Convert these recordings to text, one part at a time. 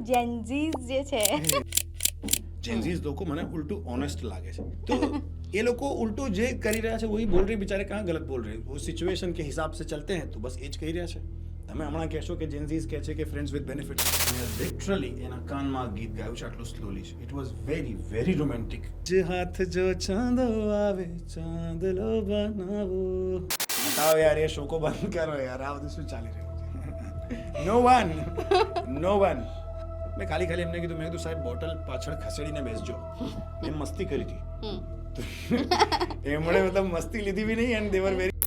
જેન્ઝીઝ જે છે જેન્ઝીઝ લોકો મને ઉल्टू ऑनेस्ट लागे છે तो ये लोग को उल्टू जे કરી રહ્યા છે वही बोल रहे बेचारे कहाँ गलत बोल रहे वो सिचुएशन के हिसाब से चलते हैं तो बस એ જ કહી રહ્યા છે તમે હમણાં કહેશો કે જેન્ઝીઝ કહે છે કે ફ્રેન્ડ્સ વિથ બેનિફિટ્સ લિટરલી એના કાનમાં ગીત ગાયું છે આટલું સ્લોલી છે it was very very romantic જે હાથ જો ચાંદો આવે ચાંદલો બનાવો બતાવો યાર એ શો કો બંધ કરો યાર આ બધું શું ચાલી રહ્યું છે નો વન મેં ખાલી એમને કીધું મેં કીધું સાહેબ બોટલ પાછળ ખસેડીને બેસજો એમ મસ્તી કરી હતી એમણે મતલબ મસ્તી લીધી બી નહીં એન્ડ દે વર વેરી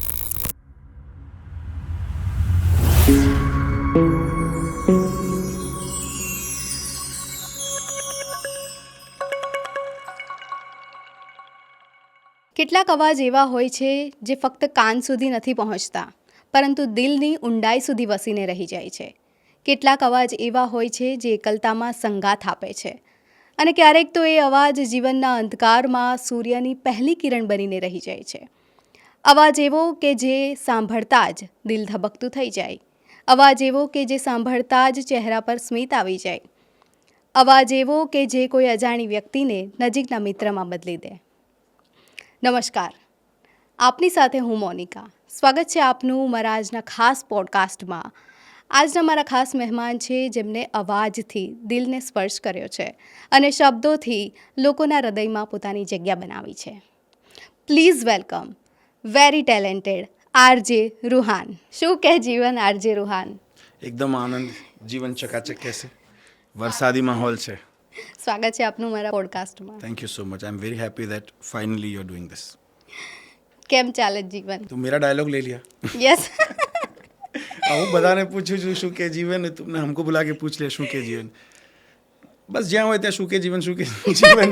કેટલાક અવાજ એવા હોય છે જે ફક્ત કાન સુધી નથી પહોંચતા પરંતુ દિલની ઊંડાઈ સુધી વસીને રહી જાય છે. કેટલાક અવાજ એવા હોય છે જે એકલતામાં સંગાથ આપે છે અને ક્યારેક તો એ અવાજ જીવનના અંધકારમાં સૂર્યની પહેલી કિરણ બનીને રહી જાય છે. અવાજ એવો કે જે સાંભળતા જ દિલ ધબકતું થઈ જાય. અવાજ એવો કે જે સાંભળતા જ ચહેરા પર સ્મિત આવી જાય. અવાજ એવો કે જે કોઈ અજાણી વ્યક્તિને નજીકના મિત્રમાં બદલી દે. નમસ્કાર, આપની સાથે હું મોનિકા. સ્વાગત છે આપનું મારા આજના ખાસ પોડકાસ્ટમાં. આજના મારા ખાસ મહેમાન છે જેમને અવાજથી દિલને સ્પર્શ કર્યો છે અને શબ્દોથી લોકોના હૃદયમાં પોતાની જગ્યા બનાવી છે. Please welcome very talented RJ Ruhaan. શું કહે જીવન આરજે રૂહાન? એકદમ આનંદ, જીવન ચકાચક કહેશે, વરસાદી માહોલ છે. સ્વાગત છે આપનું મારા પોડકાસ્ટમાં. Thank you so much. I am very happy that finally you are doing this. કેમ ચાલે જીવન? तो मेरा डायलॉग ले लिया. યસ. હું બધાને પૂછું છું શું કે જીવન, તુમને हमको बुला के पूछ ले શું કે જીવન. બસ જ્યાં હોય ત્યાં શું કે જીવન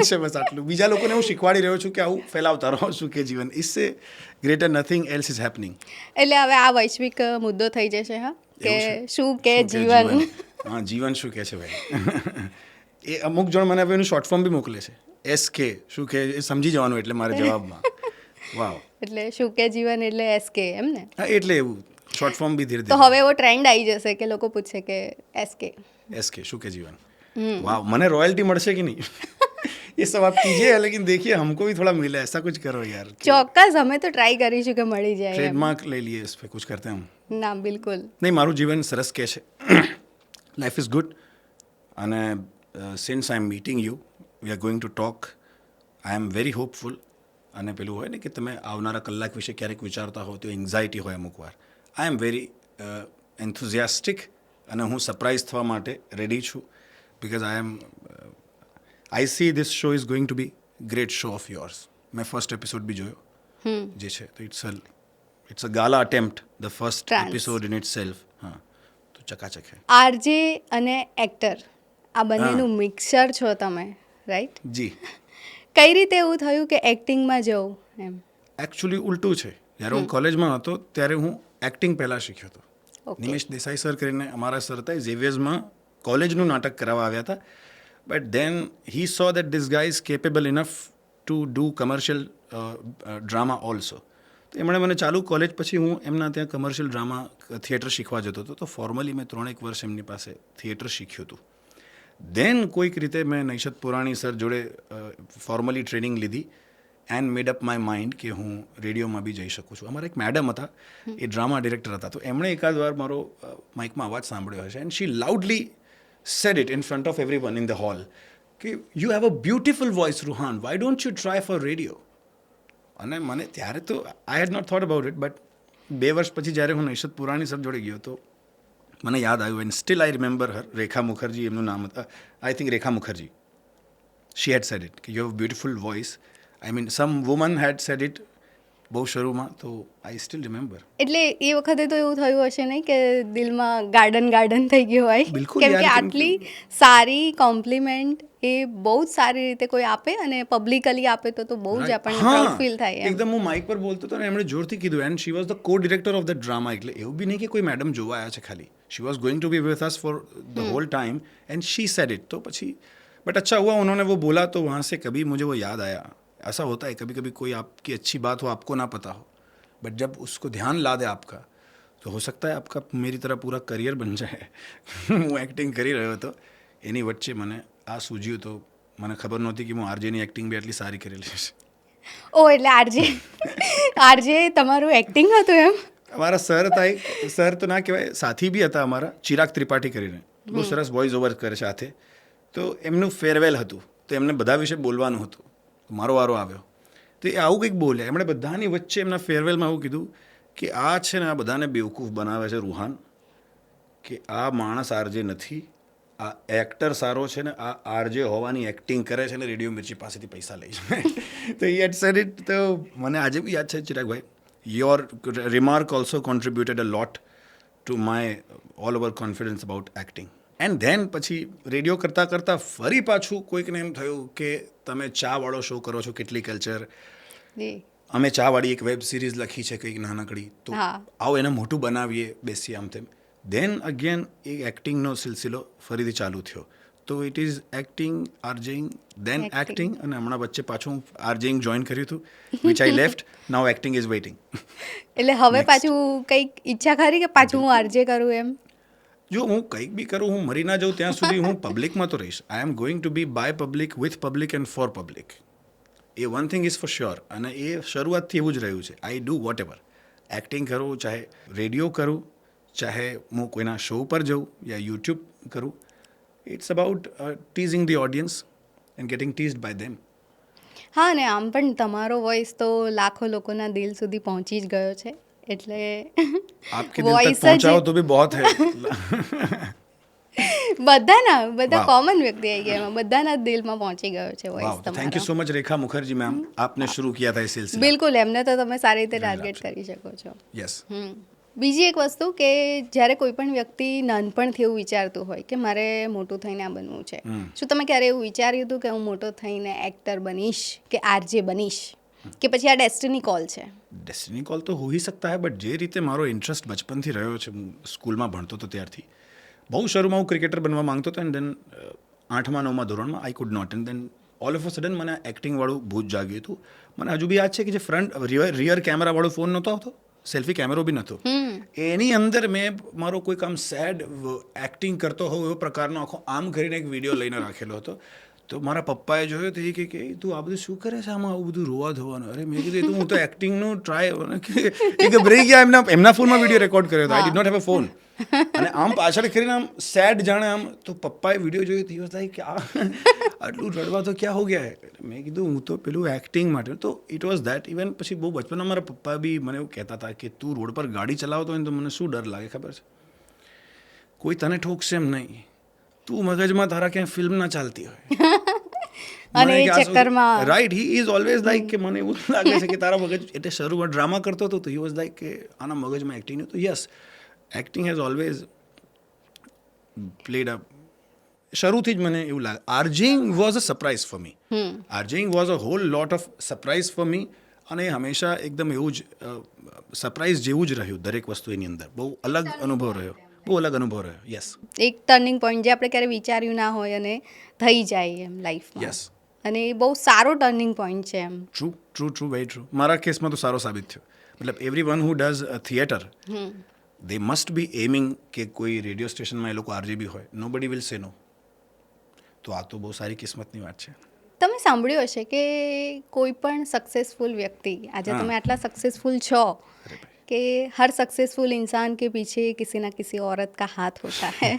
છે બસ આટલું. બીજા લોકોને હું શીખવાડી રહ્યો છું કે આવું ફેલાવતા રહો શું કે જીવન. इससे greater nothing else is happening. એટલે હવે આ વૈશ્વિક મુદ્દો થઈ જશે હા કે શું કે જીવન. હા, જીવન શું કે છે ભાઈ. એ અમુક જણ મને હવે એનું શોર્ટ ફોર્મ બી મોકલે છે SK શું કે એ સમજી જવાનું એટલે મારે જવાબમાં વાવ. એટલે શું કે જીવન એટલે SK એમ ને? હા, એટલે એવું શોર્ટ ફોર્મ भी धीरे तो હવે એવો ટ્રેન્ડ આવી જશે કે લોકો પૂછે કે SK શું કે जीवन. वाह, મને रॉयल्टी મળશે કે નહીં ये सब आप कीजिए लेकिन देखिए हमको भी थोड़ा मिले, ऐसा कुछ करो यार. ચોક્કસ અમે તો ટ્રાય કરીશું કે મળી જાય. ट्रेडमार्क ले लिए इस पे कुछ करते हैं हम. ના બિલકુલ નહીં, મારું જીવન સરસ કે છે. લાઈફ ઇઝ ગુડ અને since I am meeting you we are going to talk. I am very hopeful. અને પેલું હોય ને કે તમે આવનારા કલાક વિશે ક્યારેક વિચારતા હો તો એન્ઝાયટી હોય અમુક વાર. આઈ એમ વેરી એન્થુઝિયાસ્ટિક અને હું સરપ્રાઇઝ થવા માટે રેડી છું because I see this show is going to be great show of yours. મેં ફર્સ્ટ એપિસોડ બી જોયો જે છે તો it's a gala attempt the first episode in itself. હા, તો ચકાચક છે. આરજે અને એક્ટર આ બંનેનું મિક્સર છો તમે, રાઈટ? જી. કઈ રીતે એવું થયું કે એક્ટિંગમાં જવું એમ? એકચ્યુઅલી ઉલટું છે. જ્યારે હું કોલેજમાં હતો ત્યારે હું એક્ટિંગ પહેલાં શીખ્યો હતો. Okay. નિમેશ દેસાઈ સર કરીને અમારા સર હતા, ઝેવિયર્સમાં કોલેજનું નાટક કરાવવા આવ્યા હતા. But then he saw that this guy is capable enough to do commercial drama also. તો એમણે મને ચાલુ કોલેજ પછી હું એમના ત્યાં કમર્શિયલ ડ્રામા થિયેટર શીખવા જતો હતો. તો ફોર્મલી મેં 3 વર્ષ એમની પાસે થિયેટર શીખ્યું હતું. દેન કોઈક રીતે મેં નૈશત પુરાણી સર જોડે ફોર્મલી ટ્રેનિંગ લીધી and made up my mind કે હું રેડિયોમાં બી જઈ શકું છું. અમારા એક મેડમ હતા, એ ડ્રામા ડિરેક્ટર હતા. તો એમણે એકાદ વાર મારો માઇકમાં અવાજ સાંભળ્યો હશે and she loudly said it in front of everyone in the hall કે you have a beautiful voice Ruhaan, why don't you try for radio. અને મને ત્યારે તો I had not thought about it but 2 વર્ષ પછી જ્યારે હું નૈશત પુરાણી sir જોડે ગયો તો મને યાદ આવ્યું and still I remember her. Rekha Mukherjee એમનું નામ હતા, I think Rekha Mukherjee. She had said it કે you have beautiful voice. I mean some woman had said it બહુ શરૂમાં. તો આઈ સ્ટીલ રિમેમ્બર. એટલે એ વખતે તો એવું થયું હશે નહીં કે દિલમાં ગાર્ડન થઈ ગયું હોય? બિલકુલ કેમ કે યાર, આટલી સારી કોમ્પ્લિમેન્ટ એ બહુ જ સારી રીતે કોઈ આપે અને પબ્લિકલી આપે તો બહુ જ આપણને પ્રાઉડ ફીલ થાય એમ. એકદમ હું માઇક પર બોલતો હતો ને એમણે જોરથી કીધું એન્ડ શી વોઝ ધ કો ડિરેક્ટર ઓફ ધ ડ્રામા. એટલે એવું બી નહીં કે કોઈ મેડમ જોવા આવ્યા છે ખાલી. She was going to be with us for the whole time and she said it. तो પછી बट अच्छा हुआ उन्होंने वो बोला तो वहाँ से कभी मुझे वो याद आया. ऐसा होता है कभी कभी कोई आपकी अच्छी बात हो आपको ना पता हो बट जब उसको ध्यान ला दे आपका तो हो सकता है आपका मेरी तरह पूरा करियर बन जाए. હું એક્ટિંગ કરી રહ્યો હતો એની વચ્ચે મને આ સૂઝ્યું તો મને ખબર નહોતી કે હું આરજેની એક્ટિંગ બી આટલી સારી કરેલી છે. ઓ એટલે આરજે તમારું એક્ટિંગ હતું એમ? અમારા સર તો ના કહેવાય, સાથી બી હતા અમારા, ચિરાગ ત્રિપાઠી કરીને, બહુ સરસ વોઇસ ઓવર કરે સાથે. તો એમનું ફેરવેલ હતું, તો એમને બધા વિશે બોલવાનું હતું. મારો વારો આવ્યો તો એ આવું કંઈક બોલ્યા. એમણે બધાની વચ્ચે એમના ફેરવેલમાં આવું કીધું કે આ છે ને આ બધાને બેવકૂફ બનાવે છે રૂહાન, કે આ માણસ આરજે નથી, આ એક્ટર સારો છે ને આ આરજે હોવાની એક્ટિંગ કરે છે ને રેડિયો મિર્ચી પાસેથી પૈસા લે છે. તો એ હેડ સેડ ઇટ. તો મને આજે બી યાદ છે ચિરાગભાઈ, your remark also contributed a lot to my all over confidence about acting. And then પછી રેડિયો કરતાં કરતાં ફરી પાછું કોઈકને એમ થયું કે તમે ચાવાળો શો કરો છો, કેટલી કલ્ચર, અમે ચાવાળી એક વેબ સિરીઝ લખી છે કંઈક નાનકડી, તો આવો એને મોટું બનાવીએ, બેસીએ આમ તેમ. ધેન અગેન એ એક્ટિંગનો સિલસિલો ફરીથી ચાલુ થયો. તો it is acting, RJing, then acting, અને હમણાં વચ્ચે પાછું આરજેઇંગ જોઈન કર્યું હતું, which I left. Now acting is waiting. એટલે હવે પાછું કંઈક ઈચ્છા ખરી કે પાછું હું આરજે કરું એમ? જો હું કંઈક બી કરું, હું મરી ના જાઉં ત્યાં સુધી હું પબ્લિકમાં તો રહીશ. I am going to be by public, with public and for public. એ one thing is for sure. અને એ શરૂઆતથી એવું જ રહ્યું છે. I do whatever. Acting કરું, ચાહે રેડિયો કરું, ચાહે હું કોઈના શો પર જાઉં યા યુટ્યુબ કરું, it's about teasing the audience and getting teased by them. હા, ને આમ પણ તમારો વોઇસ તો લાખો લોકોના દિલ સુધી પહોંચી જ ગયો છે, એટલે આપકે દિલ તક પહોંચાઓ તો ભી બહોત હૈ. બધા કોમન વ્યક્તિ આવી ગયા એમાં, બધાના દિલમાં પહોંચી ગયો છે વોઇસ તમારો. Thank you so much Rekha Mukherjee ma'am, આપને શરૂ કિયા થા ये सिलसिला. બિલકુલ, એમને તો તમે સારી રીતે ટાર્ગેટ કરી શકો છો. યસ. બીજી એક વસ્તુ કે જ્યારે કોઈ પણ વ્યક્તિ નાનપણથી એવું વિચારતું હોય કે મારે મોટું થઈને આ બનવું છે, શું તમે ક્યારે એવું વિચાર્યું હતું કે હું મોટો થઈને એક્ટર બનીશ કે આરજે બનીશ, કે પછી આ ડેસ્ટિની કોલ છે? ડેસ્ટિની કોલ તો હોઈ શકતા હૈ, બટ જે રીતે મારો ઇન્ટરેસ્ટ બચપનથી રહ્યો છે, હું સ્કૂલમાં ભણતો હતો ત્યારથી, બહુ શરૂમાં હું ક્રિકેટર બનવા માંગતો હતો, એન્ડ દેન 8મા 9મા ધોરણમાં I could not, and then all of a sudden મને એક્ટિંગવાળું ભૂત જાગ્યું હતું. મને હજુ બી યાદ છે કે જે ફ્રન્ટ રિયર કેમેરાવાળો ફોન નહોતો આવતો, સેલ્ફી કેમેરો બી નહોતો, એની અંદર મેં મારો કોઈક આમ સેડ એક્ટિંગ કરતો હોઉં એવો પ્રકારનો આખો આમ કરીને એક વિડીયો લઈને રાખેલો હતો. તો મારા પપ્પાએ જોયો તો એ કે તું આ બધું શું કરે છે આમાં, આવું બધું રોવા ધોવાનું? અરે મેં કીધું હું તો એક્ટિંગનું ટ્રાય, એ ગભરાઈ ગયા. એમના ફોનમાં વિડીયો રેકોર્ડ કર્યો હતો. I did not have a phone. અને આમ પાછળ કરીને આમ સેડ જાણે આમ, તો પપ્પાએ વિડીયો જોયો તો એ લાઈક કે આટલું રડવા તો ક્યાં હો ગયા હે. મેં કીધું હું તો પેલું એક્ટિંગ માટે. તો ઇટ વોઝ દેટ. ઇવન પછી બહુ બચપનમાં મારા પપ્પા બી મને એવું કહેતા હતા કે તું રોડ પર ગાડી ચલાવતો હોય ને તો મને શું ડર લાગે ખબર છે, કોઈ તને ઠોકશે એમ નહીં, તું મગજમાં તારા ક્યાંય ફિલ્મ ના ચાલતી હોય. અને એ ચક્કરમાં right, he is always like કે મને એવું લાગે છે કે તારા મગજ, એટલે શરૂમાં ડ્રામા કરતો હતો તો હી વોઝ લાઈક કે આના મગજમાં એક્ટિંગ. તો yes, acting has always played a, શરૂથી જ મને એવું લાગે. RJing was a surprise for me. RJing was a whole lot of surprise for me. અને હંમેશા એકદમ એવું જ સરપ્રાઇઝ જેવું જ રહ્યું દરેક વસ્તુ એની અંદર. બહુ અલગ અનુભવ રહ્યો. યસ. એક ટર્નિંગ પોઈન્ટ જે આપણે ક્યારે વિચાર્યું ના હોય અને થઈ જાય એમ લાઈફમાં. યસ. અને એ બહુ સારો ટર્નિંગ પોઈન્ટ છે એમ. True, very true. મારા કેસમાં તો સારો સાબિત થયો. મતલબ every one who does theatre, they must B aiming કે કોઈ રેડિયો સ્ટેશનમાં એ લોકો આરજેબી હોય. નો બડી વિલ સે નો. તો આ તો બહુ સારી કિસ્મતની વાત છે. તમે સાંભળ્યું હશે કે કોઈ પણ સક્સેસફુલ વ્યક્તિ, આજે તમે આટલા સક્સેસફુલ છો कि हर सक्सेसफुल इंसान के पीछे किसी ना किसी औरत का हाथ होता है.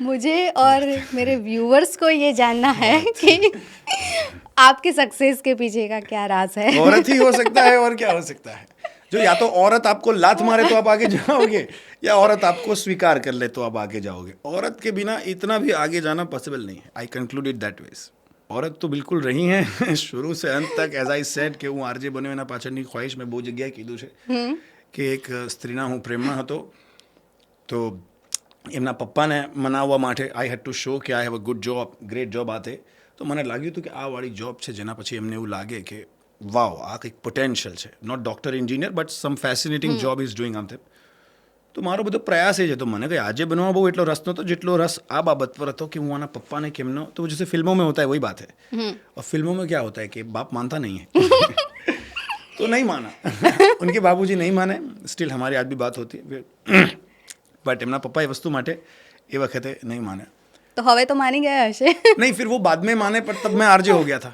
मुझे और मेरे व्यूअर्स को ये जानना है कि आपके सक्सेस के पीछे का क्या राज है. औरत ही हो सकता है और क्या हो सकता है. जो या तो औरत आपको लात मारे तो आप आगे जाओगे, या औरत आपको स्वीकार कर ले तो आप आगे जाओगे. औरत के बिना इतना भी आगे जाना पॉसिबल नहीं है. I conclude it that ways. औरत तो बिल्कुल रही हैं शुरू से अंत तक. એઝ આઈ સેડ કે હું આરજે બન્યો એના પાછળની ખ્વાહિશ મેં બહુ જગ્યાએ કીધું છે કે એક સ્ત્રીના હું પ્રેમમાં હતો, તો એમના પપ્પાને મનાવવા માટે આઈ હેડ ટુ શો કે I have a good job, great job આતે. તો મને લાગ્યું હતું કે આ વાળી જોબ છે જેના પછી એમને એવું લાગે કે વાવ, આ કંઈક પોટેન્શિયલ છે. Not doctor engineer but some fascinating job is doing આમ તેમ. તો મારો બધો પ્રયાસ એ છે. તો મને કંઈ આજે બનવામાં બહુ એટલો રસ નહોતો જેટલો રસ આ બાબત પર હતો કે હું આના પપ્પાને કેમનો, તો જैसे फिल्मों में होता है वही बात है. और फिल्मों में क्या होता है कि बाप मानता नहीं है. तो नहीं माना. उनके बाबूजी नहीं माने. स्टिल हमारी आज भी बात होती है. बट એમના પપ્પા એ વસ્તુ માટે એ વખતે નહીં માને. तो हवे तो मानी गया हशे नहीं, फिर वो बाद में माने, पर तब मैं आरजे हो गया था.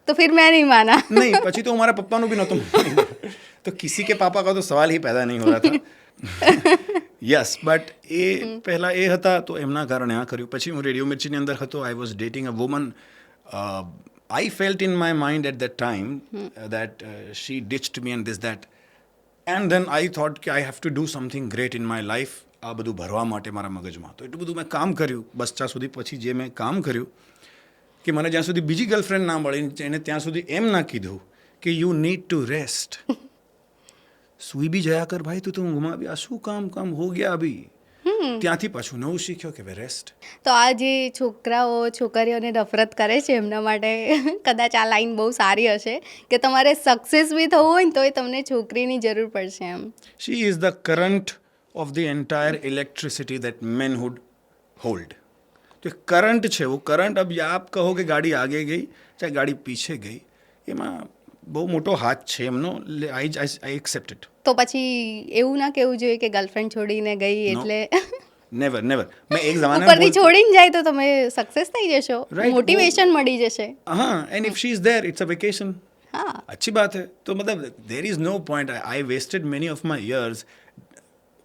तो फिर मैं नहीं माना नहीं, પછી તો हमारा पप्पा નું भी नહોતું માન્યું. तो किसी के पापा का तो सवाल ही पैदा नहीं हो रहा था. યસ, બટ એ પહેલાં એ હતા તો એમના કારણે આ કર્યું. પછી હું રેડિયો મિર્ચીની અંદર હતો. I was dating a woman. I felt in my mind at that time that she ditched me and this that. And then I thought કે I have to do something great in my life. આ બધું ભરવા માટે મારા મગજમાં તો એટલું બધું મેં કામ કર્યું બસ ત્યાં સુધી. પછી જે મેં કામ કર્યું કે મને જ્યાં સુધી બીજી ગર્લફ્રેન્ડ ના મળી એને ત્યાં સુધી એમ ના કીધું કે યુ નીડ ટુ રેસ્ટ. સુઈ બી જયા કર ભાઈ, તું તો ઊંઘમાં બી આ શું કામ હો ગયા અભી. ત્યાંથી પાછું નવું શીખ્યો કે ભાઈ રેસ્ટ. તો આ જે છોકરાઓ છોકરીઓને નફરત કરે છે એમના માટે કદાચ આ લાઈન બહુ સારી હશે કે તમારે સક્સેસ બી થવું હોય ને તોય તમને છોકરીની જરૂર પડશે એમ. She is the current of the entire electricity that manhood hold. तो करंट છે वो करंट. अब आप कहो કે ગાડી આગે ગઈ ચાહે ગાડી પીછે ગઈ, એમાં બહુ મોટો હાથ છે એમનો. આઈ એક્સેપ્ટ ઇટ. તો પછી એવું ના કહેવું જોઈએ કે ગર્લફ્રેન્ડ છોડીને ગઈ એટલે નેવર મેં એક જમાને ઉપરથી છોડીને જાય તો તમે સક્સેસ થઈ જશો, Right, મોટિવેશન મળી જશે. हाँ, and if she is there it's a vacation. હા, अच्छी बात है. तो मतलब there is no point. I wasted many of my years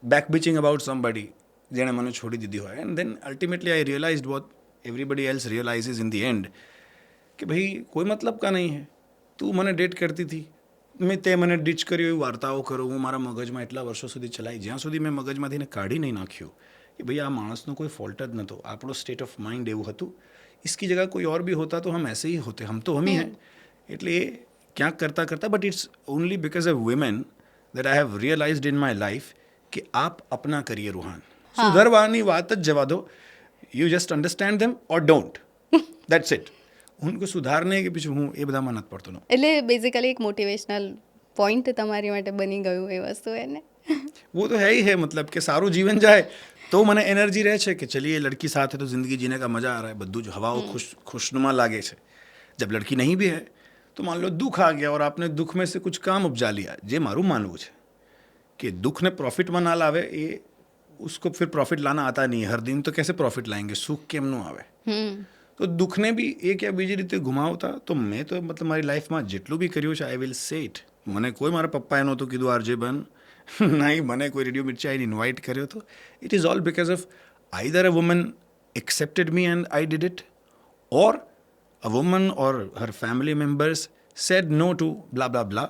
back bitching about somebody જેણે મને છોડી દીધી હોય. And then ultimately I realized what everybody else realizes in the end કે ભાઈ કોઈ મતલબ કા નહીં હે. તું મને ડેટ કરતી હતી, મેં તે મને ડીચ કર્યો એવી વાર્તાઓ કરું હું મારા મગજમાં એટલા વર્ષો સુધી ચલાવી, જ્યાં સુધી મેં મગજમાંથી એને કાઢી નહીં નાખ્યું કે ભાઈ આ માણસનો કોઈ ફોલ્ટ જ નહોતો, આપણો સ્ટેટ ઓફ માઇન્ડ એવું હતું. इसकी जगह कोई और भी होता तो हम ऐसे ही होते. हम तो हम ही हैं. એટલે એ ક્યાંક કરતાં કરતાં, but it's only because of women that I have realized in my life કે આપ અપના કરીએ રૂહાન. સુધરવાની વાત જ જવા દો. You just understand them or don't. That's it. ઉनको સુધારને કે પછી હું એ બધામાં નથી પડતો. એટલે બેઝિકલી એક મોટિવેશનલ પોઈન્ટ તમારી માટે બની ગયું એ વસ્તુ એને. वो तो है ही है. मतलब કે સારું જીવન જાય તો મને એનર્જી રહે છે કે ચलिए लड़की साथ है तो ज़िंदगी जीने का मज़ा आ रहा है. બધું જ હવાઓ खुशनुमा लागे છે. जब लड़की नहीं भी है तो मान लो दुख आ गया और आपने दुख में से कुछ काम उपजा लिया. જે મારું માનવું છે कि दुख ने प्रॉफिट में ना लावे, ये उसको फिर प्रॉफिट लाना आता नहीं है. हर दिन तो कैसे प्रॉफिट लाएंगे, सुख કેમનું આવે. તો દુઃખને બી એક યા બીજી રીતે ઘુમાવતા તો મેં તો મતલબ મારી લાઈફમાં જેટલું બી કર્યું છે આઈ વિલ સે ઇટ. મને કોઈ મારા પપ્પાએ નહોતું કીધું આરજે બન, નહીં મને કોઈ રેડિયો મિર્ચી આઈને ઇન્વાઇટ કર્યો હતો. It is all because of either a woman accepted me and I did it, or a woman or her family members said no to blah blah blah,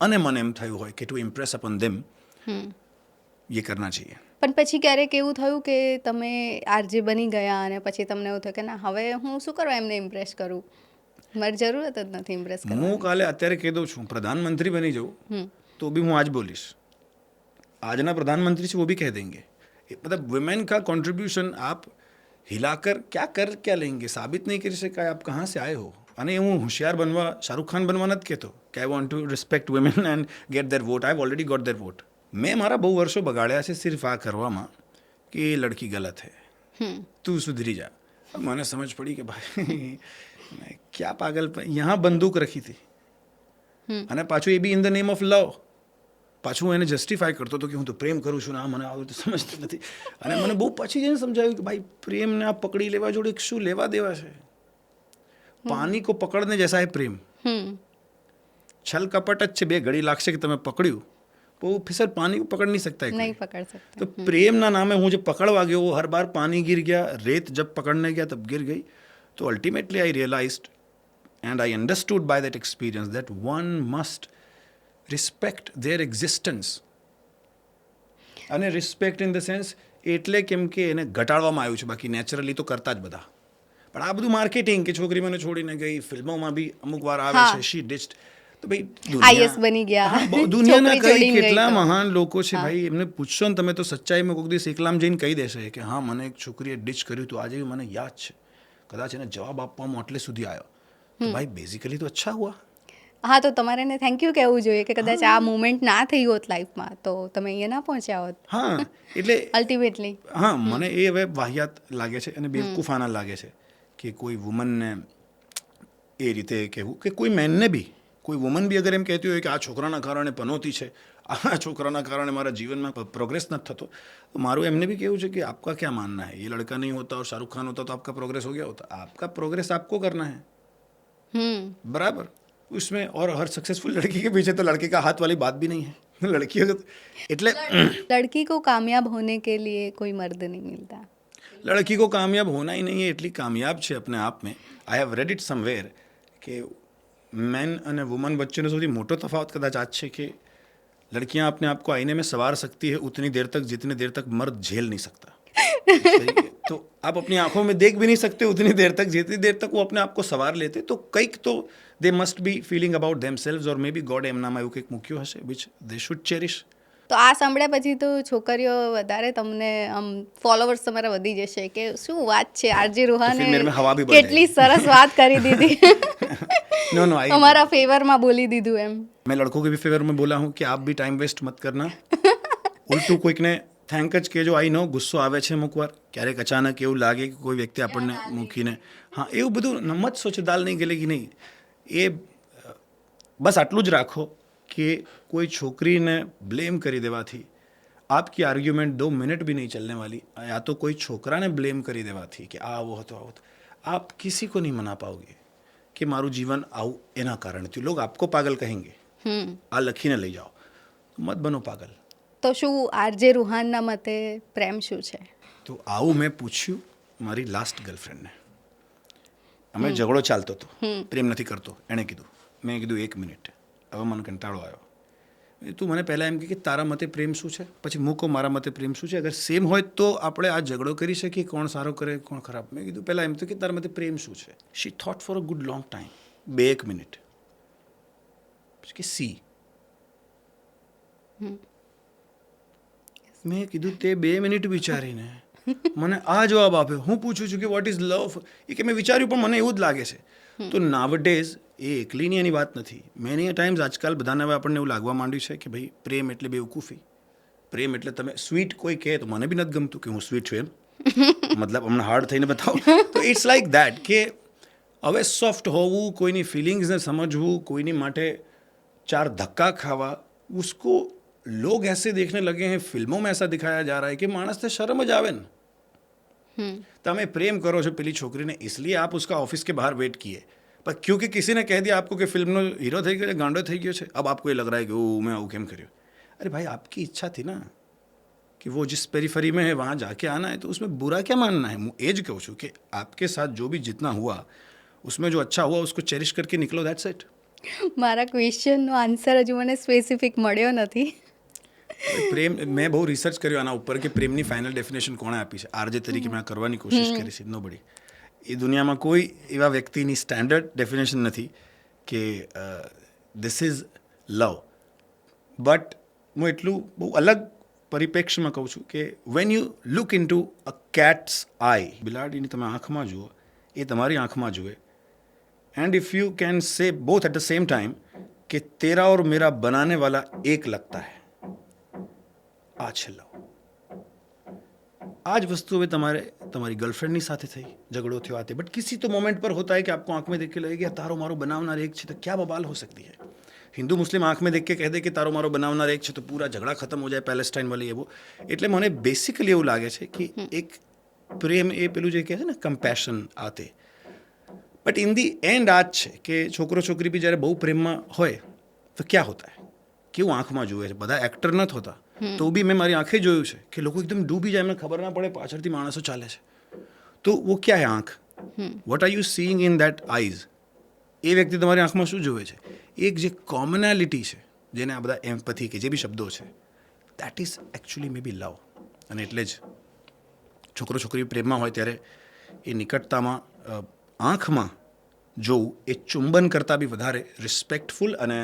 અને મને એમ થયું હોય કે ટુ ઇમ્પ્રેસ અપોન ધેમ ये करना चाहिए. પણ પછી ક્યારેક એવું થયું કે તમે આરજે બની ગયા અને પછી તમને એવું થયું કે ના હવે હું શું કરવા એમને ઇમ્પ્રેસ કરું, મારી જરૂરત જ નથી ઇમ્પ્રેસ કરવાની. હું કાલે અત્યારે કહી દઉં છું પ્રધાનમંત્રી બની જાઉં तो भी હું आज बोलिश. આજના प्रधानमंत्री से वो भी कह देंगे. मतलब वुमेन का कंट्रीब्यूशन आप हिलाकर क्या लेंगे, साबित नहीं कर सका आप कहाँ से आए हो. અને હું હોશિયાર બનવા, શાહરુખ ખાન બનવા નથી કહેતો કે I want to respect women and get their vote. I already got their vote. મેં મારા બહુ વર્ષો બગાડ્યા છે સિર્ફ આ કરવામાં કે એ લડકી ગલત હૈ, તું સુધરી જા. મને સમજ પડી કે ભાઈ મેં ક્યાં પાગલ યહાં બંદૂક રખી હતી. અને પાછું એ બી in the name of love. પાછું એને જસ્ટિફાય કરતો હતો કે હું તો પ્રેમ કરું છું ને આ મને આવું તો સમજતી નથી. અને મને બહુ પછી જઈને સમજાવ્યું કે ભાઈ પ્રેમને આ પકડી લેવા જોડે શું લેવા દેવા છે. પાણી કો પકડને જૈસા હે પ્રેમ. છલ કપટ જ છે, બે ઘડી લાગશે કે તમે પકડ્યું, वो फिर सर पानी को पकड़ नहीं सकता है. नहीं पकड़ सकता. तो प्रेम ना नाम है, मुझे पकड़वा गया वो हर बार पानी गिर गया, रेत जब पकड़ने गया तब गिर गई. तो ultimately I realized and I understood by that experience that one must respect their existence. અને રિસ્પેક્ટ ઇન ધ સેન્સ એટલે કેમ કે એને ઘટાડવામાં આવ્યું છે, બાકી નેચરલી તો કરતા જ બધા. પણ આ બધું માર્કેટિંગ કે છોકરી મને છોડીને ગઈ, ફિલ્મોમાં બી અમુક વાર આવે છે શી ડિસ્ટ. તો ભાઈ આઈએસ બની ગયા, દુનિયાના કઈ કેટલા મહાન લોકો છે ભાઈ, એમને પૂછશો ને તમે તો સચ્ચાઈમાં કોઈક દિવસ એકલામ જઈને કહી દેશે કે હા મને એક છોકરીએ ડિચ કર્યું હતું, આજે મને યાદ છે. કદાચ એને જવાબ આપવામાં એટલે સુધી આવ્યો તો ભાઈ બેઝિકલી તો અચ્છા હુઆ. હા, તો તમારે એને થેન્ક યુ કહેવું જોઈએ કે કદાચ આ મુમેન્ટ ના થઈ હોત લાઈફમાં તો તમે અહીંયા ના પહોંચ્યા હોત. હા એટલે અલ્ટિમેટલી હા મને એ હવે વાહિયાત લાગે છે અને બેવકૂફાના લાગે છે કે કોઈ વુમનને એ રીતે કહેવું કે કોઈ મેનને બી કોઈ વુમન બી અગર એમ કહેતી હોય કે આ છોકરાના કારણે પનોતી છે, આ છોકરાના કારણે મારા જીવનમાં પ્રોગ્રેસ નથી થતો, તો મારું એમને બી કહેવું છે કે આપકા ક્યાં માનના है, ये लड़का नहीं होता और शाहरुख खान होता तो आपका प्रोग्रेस हो गया होता. आपका प्रोग्रेस आपको करना है. बराबर. उसमें और हर सक्सेसफुल लड़की के पीछे तो लड़के का हाथ वाली बात भी नहीं है. लड़की એટલે लड़की को कामयाब होने के लिए कोई मर्द नहीं मिलता. लड़की को कामयाब होना ही नहीं है, એટલી કામયાબ છે अपने आप में. I have read it somewhere કે મેન અને વુમન વચ્ચેનો સૌથી મોટો તફાવત કદાચ આ છે કે लड़कियां अपने आप को आईने में संवार सकती है उतनी देर तक जितनी देर तक मर्द झेल नहीं सकता. तो आप अपनी आंखों में देख भी नहीं सकते उतनी देर तक जितनी देर तक वो अपने आप को संवार लेते. तो કંઈક તો they must be feeling about themselves or maybe god એમનામાં એવું કંઈક મૂક્યું હશે વિચ દે શુડ ચેરિશ. તો આ સાંભળ્યા પછી તો છોકરીઓ વધારે તમને ફોલોવર્સ તમારા વધી જશે કે શું વાત છે, આરજે રૂહાને फिर मेरे में हवा भी बढ़ કેટલી સરસ વાત કરી દીધી, नो नो आई તમારા ફેવરમાં બોલી દીધું એમ. मैं लड़कों के भी फेवर में बोला हूँ कि आप भी टाइम वेस्ट मत करना. ઉલટું કોઈકને થેન્ક જ કહેજો. આઈ નો ગુસ્સો આવે છે અમુક વાર, ક્યારેક અચાનક એવું લાગે કે કોઈ વ્યક્તિ આપણને મૂકીને, હા એવું બધું મત સોચે દાલ નહીં ગલેગી નહીં. એ બસ આટલું જ રાખો કે કોઈ છોકરીને બ્લેમ કરી દેવાથી आपकी आर्ग्यूमेंट 2 मिनट भी नहीं चलने वाली. या तो कोई छोकराने ब्लेम કરી દેવાથી કે આ આવો હતો આવો હતો, आप किसी को नहीं मना पाओगे कि મારું જીવન આવું એના કારણે થયું. लोग आपको पागल कहेंगे. આ લખીને લઈ જાઓ, મત બનો પાગલ. તો શું આરજે રૂહાનના મતે પ્રેમ શું છે? તો આવું મેં પૂછ્યું મારી લાસ્ટ ગર્લફ્રેન્ડને. અમે ઝઘડો ચાલતો હતો, પ્રેમ નથી કરતો એણે કીધું. મેં કીધું 1 મિનિટ, હવે મને કંટાળો આવ્યો. તું મને પહેલાં એમ કે તારા મતે પ્રેમ શું છે, પછી મૂકો મારા મતે પ્રેમ શું છે. અગર સેમ હોય તો આપણે આ ઝઘડો કરી શકીએ કોણ સારો કરે કોણ ખરાબ. મેં કીધું પહેલાં એમ તો કે તારા મતે પ્રેમ શું છે. She thought for a good long time, 1 minute, પછી કે સી. મેં કીધું તે 2 મિનિટ વિચારીને મને આ જવાબ આપ્યો. હું પૂછું છું કે વોટ ઇઝ લવ, એ કે મેં વિચાર્યું પણ મને એવું જ લાગે છે. તો નાવડેઝ એ એકલીની એની વાત નથી. મેની ટાઈમ્સ આજકાલ બધાને હવે આપણને એવું લાગવા માંડ્યું છે કે ભાઈ પ્રેમ એટલે બેવકૂફી, પ્રેમ એટલે તમે સ્વીટ કોઈ કહે તો મને બી નથી ગમતું કે હું સ્વીટ છું એમ, મતલબ હમણાં હાર્ડ થઈને બતાવો. તો ઇટ્સ લાઈક દેટ કે હવે સોફ્ટ હોવું, કોઈની ફિલિંગ્સને સમજવું, કોઈની માટે 4 ધક્કા ખાવા, उसको लोग ऐसे देखने लगे हैं, फिल्मों में ऐसा दिखाया जा रहा है कि मानसને शर्म જ આવે ને. તમે પ્રેમ કરો છો પેલી છોકરીને इसलिए आप उसका ऑफिस के बाहर वेट किए, पर क्योंकि किसी ने कह दिया आपको कि फिल्मનો हीरो થઈ ગયો છે, ગાંડો થઈ ગયો છે, अब आपको ये लग रहा है कि ओ मैं આવું કેમ કર્યું. अरे भाई आपकी इच्छा थी ना कि वो जिस पेरीफेरी में है वहाँ जाके आना है, तो उसमें बुरा क्या मानना है. હું એ જ કહું છું કે आपके साथ जो भी जितना हुआ उसमें जो अच्छा हुआ उसको चेरिश करके निकलो, दैट्स इट. મારા ક્વેશ્ચનનો આન્સર હજુ મને સ્પેસિફિક મળ્યો નથી. પ્રેમ મેં બહુ રિસર્ચ કર્યું આના ઉપર કે પ્રેમની ફાઇનલ ડેફિનેશન કોણે આપી છે. આરજે તરીકે મેં કરવાની કોશિશ કરી છે. નોબડી. એ દુનિયામાં કોઈ એવા વ્યક્તિની સ્ટેન્ડર્ડ ડેફિનેશન નથી કે ધીસ ઇઝ લવ. બટ હું એટલું બહુ અલગ પરિપ્રેક્ષ્યમાં કહું છું કે when you look into a cat's eye, બિલાડીની તમે આંખમાં જુઓ, એ તમારી આંખમાં જુએ, and if you can say both at the same time कि तेरा और मेरा बनाने वाला एक लगता है, આ છે લવ. आज वस्तु હવે તમારે તમારી ગર્લફ્રેન્ડની સાથે થઈ, झगड़ो થયો आते, बट किसी तो मोमेंट पर होता है कि आपको आंख में देख के लगेगा तारो मारो बनावनार एक છે, तो क्या बवाल हो सकती है. हिंदू मुस्लिम आंख में देख के कह दे कि तारो मारो बनावनार एक છે તો પૂરા ઝઘડા ખતમ હો જાય પેલેસ્ટાઇન વાળી એવો. એટલે મને બેસિકલી એવું લાગે છે કે એક પ્રેમ એ પેલું જે કહે છે ને કમ્પેશન આતે, બટ ઇન ધી એન્ડ આ જ છે કે છોકરો છોકરી બી જ્યારે બહુ પ્રેમમાં હોય તો ક્યાં હોતા હે, કેવું આંખમાં જુએ છે. બધા એક્ટર નથી હોતા, તો બી મેં મારી આંખે જોયું છે કે લોકો એકદમ ડૂબી જાય, એમને ખબર ના પડે પાછળથી માણસો ચાલે છે. તો વો ક્યાં હે આંખ, what are you seeing in that eyes. એ વ્યક્તિ તમારી આંખમાં શું જોવે છે. એક જે કોમનાલિટી છે, જેને આ બધા એમ્પથી કે જે બી શબ્દો છે, દેટ ઇઝ એકચ્યુઅલી મે બી લવ. અને એટલે જ છોકરો છોકરી પ્રેમમાં હોય ત્યારે એ નિકટતામાં આંખમાં જોવું એ ચુંબન કરતાં બી વધારે રિસ્પેક્ટફુલ અને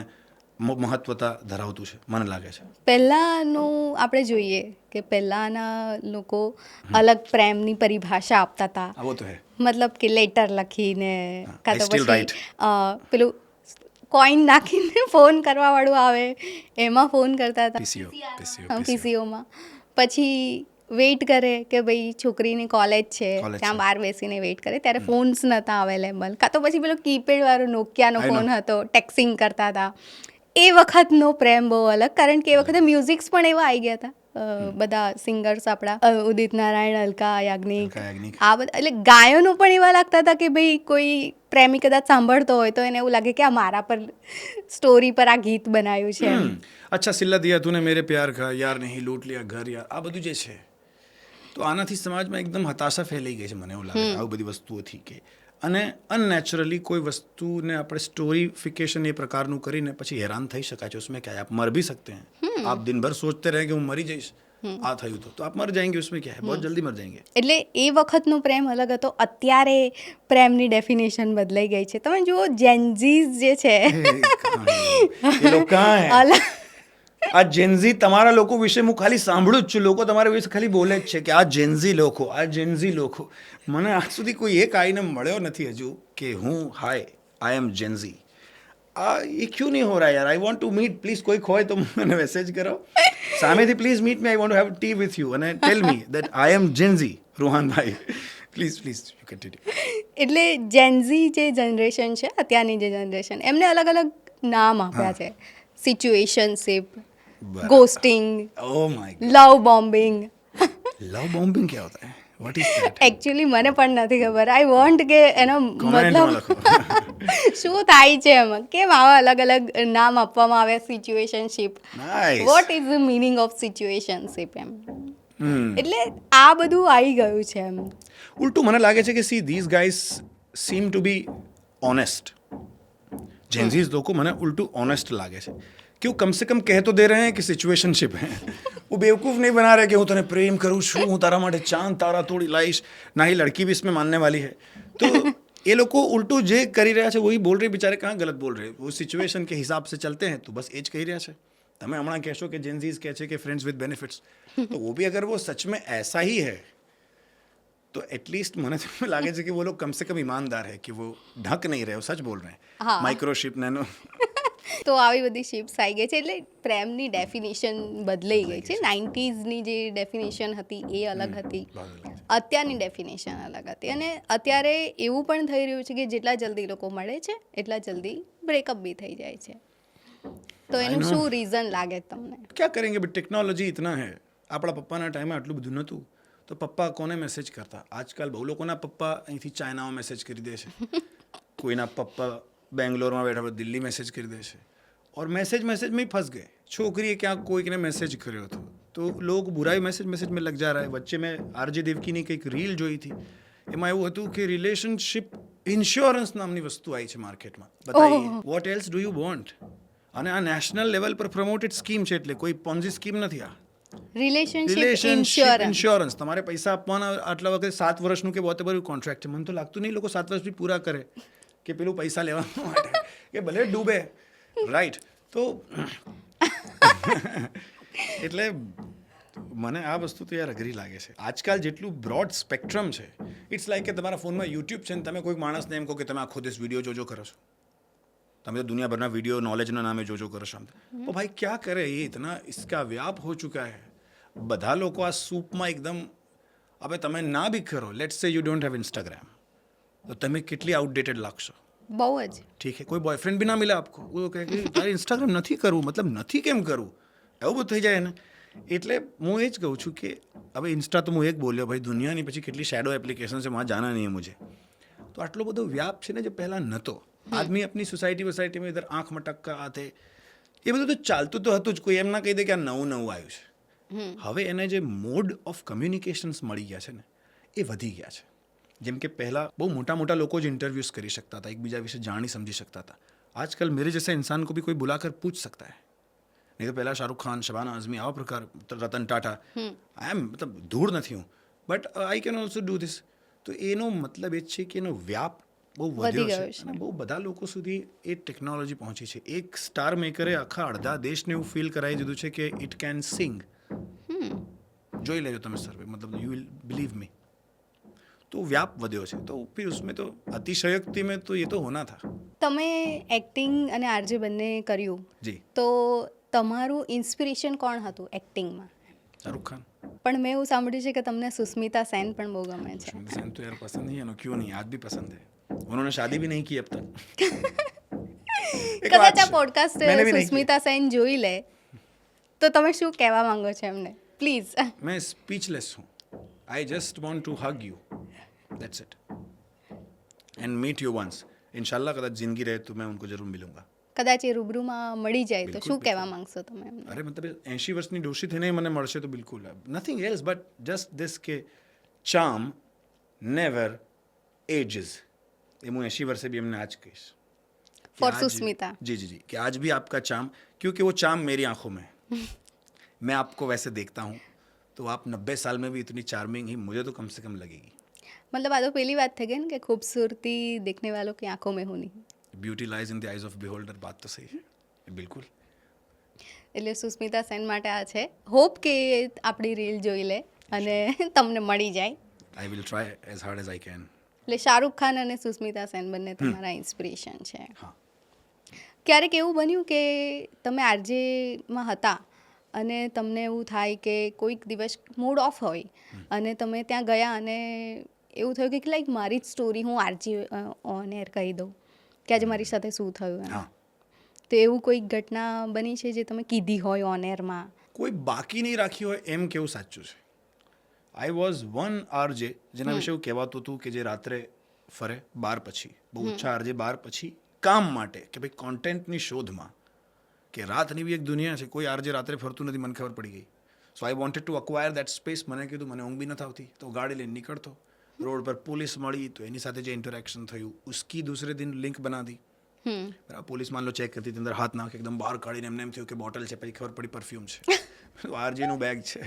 મહત્વતા ધરાવતું છે મને લાગે છે. પહેલાંનું આપણે જોઈએ કે પહેલાંના લોકો અલગ પ્રેમની પરિભાષા આપતા હતા. આવો તો હે, મતલબ કે લેટર લખીને કાં તો I still write. પછી પેલું કોઈન નાખીને ફોન કરવાવાળું આવે એમાં ફોન કરતા હતા પીસીઓ પીસીઓમાં. પછી વેઇટ કરે કે ભાઈ છોકરીની કોલેજ છે College ત્યાં છે. બહાર બેસીને વેઇટ કરે ત્યારે ફોન્સ નહોતા અવેલેબલ, કાં તો પછી પેલો કીપેડ વાળો નોકિયાનો I know. ફોન હતો, ટેક્સિંગ કરતા હતા. એ વખતનો પ્રેમ બહુ અલગ, કારણ કે એ વખતે મ્યુઝિક્સ પણ એવા આવી ગયા હતા. બધા સિંગર્સ આપણા ઉદિત નારાયણ, અલકા યાજ્ઞિક, અલકા યાજ્ઞિક. આ બધા એટલે ગાયનો પણ એવા લાગતા હતા કે ભાઈ કોઈ પ્રેમી કદાચ સાંભળતો હોય તો એને એવું લાગે કે આ મારા પર સ્ટોરી પર આ ગીત બનાવ્યું છે એમ. અચ્છા સિલ્લા દિયા તૂને મેરે પ્યાર કા, યાર નહીં લૂંટ લિયા ઘર યાર, આ બધું જે છે તો આનાથી સમાજમાં એકદમ હતાશા ફેલાઈ ગઈ છે, મને એવું લાગે છે આવી બધી વસ્તુઓથી. કે અને અનનેચરલી કોઈ વસ્તુને આપણે સ્ટોરીફિકેશન એ પ્રકારનું કરીને પછી હેરાન થઈ શકાય છે. उसमें क्या है, आप मर भी सकते हैं. आप दिन भर सोचते रहे कि હું મરી જઈશ, આ થયું તો આપ મર જાएंगे, उसमें क्या है, बहुत जल्दी मर जाएंगे. એટલે એ વખતનો પ્રેમ અલગ હતો. અત્યારે પ્રેમની ડેફિનેશન બદલાઈ ગઈ છે. તમે જુઓ જેનઝીઝ જે છે એ લોકો કहाँ है? અલગ આ જેન્ઝી તમારા લોકો વિશે હું ખાલી સાંભળું જ છું, લોકો તમારા વિશે ખાલી બોલે જ છે કે આ જેન્ઝી લોકો, આ જેન્ઝી લોકો. મને આજ સુધી કોઈ એક આઈને મળ્યો નથી હજુ કે હું હાય આઈ એમ જેન્ઝી. આ એ ક્યું નહીં હો રહા યાર, I want to meet, please કોઈક હોય તો મને મેસેજ કરો સામેથી, please meet me, I want to have tea with you અને tell me that I am Gen Z રોહાનભાઈ. Please please you continue. એટલે જેનઝી જે જનરેશન છે, અત્યારની જે જનરેશન, એમને અલગ અલગ નામ આપ્યા છે. Situationship, ghosting, oh my love bombing. Love bombing क्या होता है? What is that? એકચ્યુઅલી મને પણ નથી ખબર. આઈ વોન્ટ કે એનો કોમેન્ટમાં લખો. મતલબ શું થાય છે એમાં, કેમ આવા અલગ અલગ નામ આપવામાં આવે situationship, nice. What is the meaning of situationship એમ. એટલે આ બધું આવી ગયું છે એમ. ઉલટું મને લાગે છે કે see these guys seem to be honest. Gen Zs લોકો મને ઉલટું ઓનેસ્ટ લાગે છે कि वो कम से कम कह तो दे रहे हैं कि सिचुएशनशिप है. वो बेवकूफ़ नहीं बना रहे कि હું તને પ્રેમ કરું છું, હું તારા માટે ચાંદ તારા તોડી લાઈશ, ના ही लड़की भी इसमें मानने वाली है. तो ये लोग को उल्टू जे કરી રહ્યા છે वही बोल रहे, बेचारे कहाँ गलत बोल रहे, वो सिचुएशन के हिसाब से चलते हैं तो बस એ જ કહી રહ્યા છે. તમે હમણાં કહેશો કે જેન્ઝીઝ કહે છે કે ફ્રેન્ડ્સ વિથ બેનિફિટ્સ, તો वो भी अगर वो सच में ऐसा ही है तो एटलीस्ट મને તો લાગે છે કે वो लोग कम से कम ईमानदार है कि वो ढक नहीं रहे, वो सच बोल रहे हैं. हाँ. माइक्रोशिप नैनो તો આવી બધી શિપ્સ આવી ગઈ છે. એટલે પ્રેમની ડેફિનેશન બદલાઈ ગઈ છે. 90sની જે ડેફિનેશન હતી એ અલગ હતી, અત્યારની ડેફિનેશન અલગ હતી. અને અત્યારે એવું પણ થઈ રહ્યું છે કે જેટલા જલ્દી લોકો મળે છે એટલા જલ્દી બ્રેકઅપ બી થઈ જાય છે. તો એનું શું રીઝન લાગે તમને? क्या करेंगे बट टेक्नोलॉजी इतना है. આપણા પપ્પાના ટાઈમે આટલું બધું નહોતું તો પપ્પા કોને મેસેજ કરતા. આજકાલ બહુ લોકોના પપ્પા અહીંથી ચાઇનામાં મેસેજ કરી દે છે, કોઈના પપ્પા બેંગ્લોરમાં બેઠા હોય દિલ્હી મેસેજ કરી દે છે. और मैसेज में ही फंस गए. છોકરીએ ક્યાંક કોઈકને મેસેજ કર્યો હતો તો લોग बुराई मैसेज में लग जा रहा है. वच्चे મેં આરજે દેવકીની કંઈક રીલ જોઈ હતી, એમાં એવું હતું કે રિલેશનશિપ ઇન્સ્યોરન્સ નામની વસ્તુ આવી છે માર્કેટમાં. બતાવીએ vote else do you want. અને આ નેશનલ લેવલ પર પ્રમોટેડ સ્કીમ છે, એટલે કોઈ પોન્ઝી સ્કીમ નથી આ. Relationship insurance. તમારે પૈસા આપવાના આટલા વખતે 7 વર્ષનું કે વોટેવર કોન્ટ્રાક્ટ છે. મને તો લાગતું નહીં લોકો 7 વર્ષ બી પૂરા કરે કે પેલું પૈસા લેવા માટે કે ભલે ડૂબે. રાઈટ. તો એટલે મને આ વસ્તુ તો યાર અઘરી લાગે છે. આજકાલ જેટલું બ્રોડ સ્પેક્ટ્રમ છે, ઇટ્સ લાઈક કે તમારા ફોનમાં યુટ્યુબ છે ને તમે કોઈક માણસને એમ કહો કે તમે આખો દિવસ વિડીયો જોજો કરો છો, તમે તો દુનિયાભરના વિડીયો નોલેજના નામે જોજો કરો છો. તો ભાઈ ક્યાં કરે, એ ઇતના इसका व्याप हो चुका है. બધા લોકો આ સૂપમાં એકદમ. હવે તમે ના બી કરો, લેટ્સ સે યુ ડોન્ટ હેવ ઇન્સ્ટાગ્રામ, તો તમે કેટલી આઉટડેટેડ લાગશો. બહુ જ. ठीक है, कोई बॉयफ्रेंड भी ना मिला आपको, वो કહે કે તારે ઇન્સ્ટાગ્રામ નથી કરવું, મતલબ નથી કેમ કરવું, એવું બધું થઈ જાય ને. એટલે હું એ જ કહું છું કે હવે ઇન્સ્ટા તો હું એક બોલ્યો ભાઈ, દુનિયાની પછી કેટલી શેડો એપ્લિકેશન છે, વहाँ जाना नहीं है मुझे. તો આટલો બધો વ્યાપ છે ને જે પહેલાં નહોતો. આદમી अपनी સોસાયટી ઇધર આંખ મટકકા આતે, એ બધું તો ચાલતું તો હતું જ. કોઈ એમ ના કહી દે કે આ નવું આવ્યું છે. હવે એને જે મોડ ઓફ કમ્યુનિકેશન્સ મળી ગયા છે ને એ વધી ગયા છે. જેમ કે પહેલાં બહુ મોટા મોટા લોકો જ ઇન્ટરવ્यूज़ કરી શકતા હતા, એકબીજા વિશે જાણી સમજી શકતા હતા. आजकल मेरे जैसे इंसान को भी कोई बुलाकर पूछ सकता है. नहीं तो पहला शाहरुख खान, शबाना आजमी, आवा प्रकार, रतन टाटा, आई एम मतलब दूर નથી હું, but I can also do this. તો એનો મતલબ એ છે કે એનો વ્યાપ બહુ વધ્યો છે અને બહુ બધા લોકો સુધી એ ટેકનોલોજી પહોંચી છે. એક સ્ટાર મેકરે આખા અડધા દેશને એવું ફીલ કરાવી દીધું છે કે ઇટ કેન સિંગ. જોઈ લેજો તમે સર્વે, મતલબ યુ વિલ બિલીવ મી. तो व्याप વધ્યો છે. તો फिर उसमें तो अतिशयोक्ति में तो ये तो होना था. તમે એક્ટિંગ અને આરજે બંને કર્યું, જી. તો તમારું ઇન્સ્પિરેશન કોણ હતું એક્ટિંગમાં? શાહરુખ ખાન. પણ મેં એવું સાંભળ્યું છે કે તમને સુસ્મિતા સેન પણ બહુ ગમે છે. सुष्मिता सेन तो यार पसंद ही है ना, क्यों नहीं, आज भी पसंद है. उन्होंने शादी भी नहीं की अब तक. एक કદાચ बात આ है, પોડકાસ્ટ मैंने भी नहीं સુસ્મિતા સેન જોઈ લે તો તમે શું કહેવા માંગો છો એમને પ્લીઝ? किया. मैं स्पीचलेस हूँ. I just want to hug you, that's it, and meet you once. इंशाल्लाह कदाच जिंदगी रहे तो मैं उनको जरूर मिलूंगा. કદાચ એ રૂબરૂમાં મળી જાય તો બિલકુલ, શું બિલકુલ. કહેવા માંગશો તમે એમને? અરે મતલબ 80 વર્ષની ડોશી થઈને મને મળશે તો બિલકુલ nothing else but just this કે ચાર્મ નેવર એજીસ. એ હું 80 વર્ષે भी એમને आज કહીશ कि For आज- सुस्मिता. जी जी जी कि आज भी आपका चार्म, क्योंकि वो चार्म मेरी आंखों में है. मैं आपको वैसे देखता हूँ तो आप 90 साल में भी इतनी चार्मिंग ही मुझे तो कम से कम लगेगी. मतलब आ तो पहली बात થઈ ગઈ ને કે खूबसूरती देखने वालों की आंखों में होनी. Beauty lies in the eyes of beholder. बात तो सही है बिल्कुल. એટલે સુસ્મિતા સેન માટે આ છે. હોપ કે આપણી રીલ જોઈ લે અને તમને મળી જાય. I will try as hard as I can. એટલે શાહરૂખ ખાન અને સુસ્મિતા સેન બંને તમારા ઇન્સ્પિરેશન છે. हाँ. ક્યારેક એવું બન્યું કે તમે આરજેમાં હતા અને તમને એવું થાય કે કોઈક દિવસ મૂડ ઓફ હોય અને તમે ત્યાં ગયા અને એવું થયું કે લાઈક મારી જ સ્ટોરી હું આરજી ઓન એર કહી દઉં કે આજે મારી સાથે શું થયું એમ. हाँ. તો એવું કોઈક ઘટના બની છે જે તમે કીધી હોય ઓન એરમાં? કોઈ બાકી નહીં રાખ્યું હોય એમ કેવું સાચું છે. આઈ વોઝ વન આરજે જેના વિશે એવું કહેવાતું હતું કે જે રાત્રે ફરે 12 પછી, બહુ ઓછા આરજે 12 પછી કામ માટે કે ભાઈ કોન્ટેન્ટની શોધમાં, કે રાતની બી એક દુનિયા છે. કોઈ આરજે રાત્રે ફરતું નથી, મને ખબર પડી ગઈ. So I wanted to acquire that space. મને કીધું મને ઊંઘ બી નથી આવતી તો ગાડી લઈને નીકળતો. રોડ પર પોલીસ મળી તો એની સાથે જે ઇન્ટરેક્શન થયું ઉસકી દૂસરે દિન લિંક બના દી. બરાબર. પોલીસ માન લો ચેક કરતી હતી, અંદર હાથ નાખે એકદમ બહાર કાઢીને એમને એમ થયું કે બોટલ છે, પછી ખબર પડી પરફ્યુમ છે. આરજીનું બેગ છે.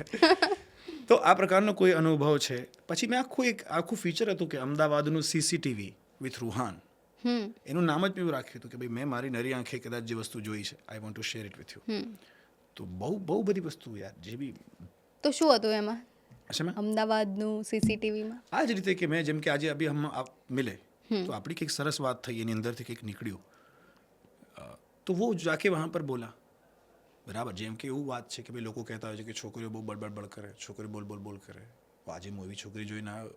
તો આ પ્રકારનો કોઈ અનુભવ છે. પછી મેં આખું ફીચર હતું કે અમદાવાદનું સીસીટીવી વિથ રૂહાન. એનું નામ જ મેં એવું રાખ્યું હતું કે ભાઈ મેં મારી નરી આંખે કદાચ જે વસ્તુ જોઈ છે આઈ want two share it with you. તો બહુ બધી વસ્તુ યાર જે બી. તો શું હતું એમાં અચ્છા મેં અમદાવાદનું સીસીટીવીમાં? આ જ રીતે કે મેં જેમ કે આજે અભી હમ આપ મિલે તો આપણી કંઈક સરસ વાત થઈ, એની અંદરથી કંઈક નીકળ્યું તો वो जाके वहाँ पर बोला. બરાબર. જેમ કે એવું વાત છે કે ભાઈ લોકો કહેતા હોય છે કે છોકરીઓ બહુ બળબડ કરે, છોકરીઓ બોલ કરે. તો આજે હું એવી છોકરી જોઈને આવ્યો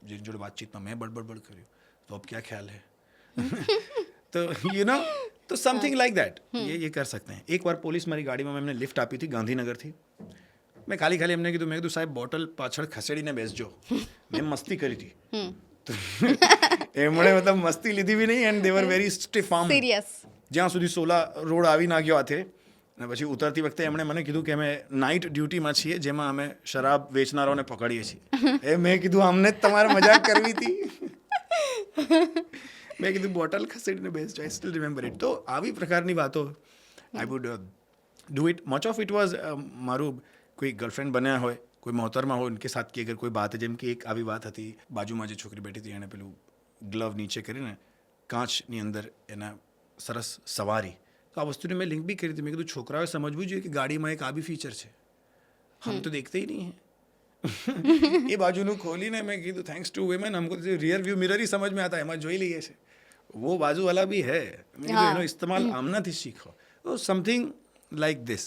જેની જોડે વાતચીતમાં મેં બળબડ કર્યું તો અબ ક્યાં ખ્યાલ હે. તો યુ નો તો સમથિંગ લાઈક દેટ ये कर सकते हैं. एक बार પોલીસ મારી ગાડીમાં મેં એમને લિફ્ટ આપી હતી ગાંધીનગરથી. મેં ખાલી એમને કીધું, મેં કીધું સાહેબ બોટલ પાછળ ખસેડીને બેસજો. મેં મસ્તી કરી હતી. એમણે મતલબ મસ્તી લીધી બી નહીં and they were very stiff arm. Serious? જ્યાં સુધી સોલા રોડ આવી ના ગયો હાથે અને પછી ઉતરતી વખતે એમણે મને કીધું કે અમે નાઇટ ડ્યુટીમાં છીએ જેમાં અમે શરાબ વેચનારાઓને પકડીએ છીએ. મેં કીધું અમને જ તમારે મજાક કરવી હતી. મેં કીધું બોટલ ખસેડીને બેસજો. I still remember it. તો આવી પ્રકારની વાતો I would do it. Much of it was મારું કોઈ ગર્લફ્રેન્ડ બન્યા હોય, કોઈ મોહતરમાં હોય ઉનકે સાથ की अगर कोई बात है, જેમ કે એક આવી વાત હતી બાજુમાં જે છોકરી બેઠી હતી એણે પેલું ગ્લવ નીચે કરીને કાચની અંદર એના સરસ સવારી. તો આ વસ્તુને મેં લિંક બી કરી હતી. મેં કીધું છોકરાઓએ સમજવું જોઈએ કે ગાડીમાં એક આ બી ફીચર છે, હમ તો દેખતે ही नहीं है. એ બાજુનું ખોલીને મેં કીધું થેન્ક્સ ટુ વુમેન हमको रियर व्यू मिरर ही समझ में आता है, એમાં જોઈ લઈએ છે वो बाजू वाला भी है. મેં કીધું એનો ઇસ્તેમાલ આમનાથી શીખો. તો સમથિંગ લાઈક ધીસ.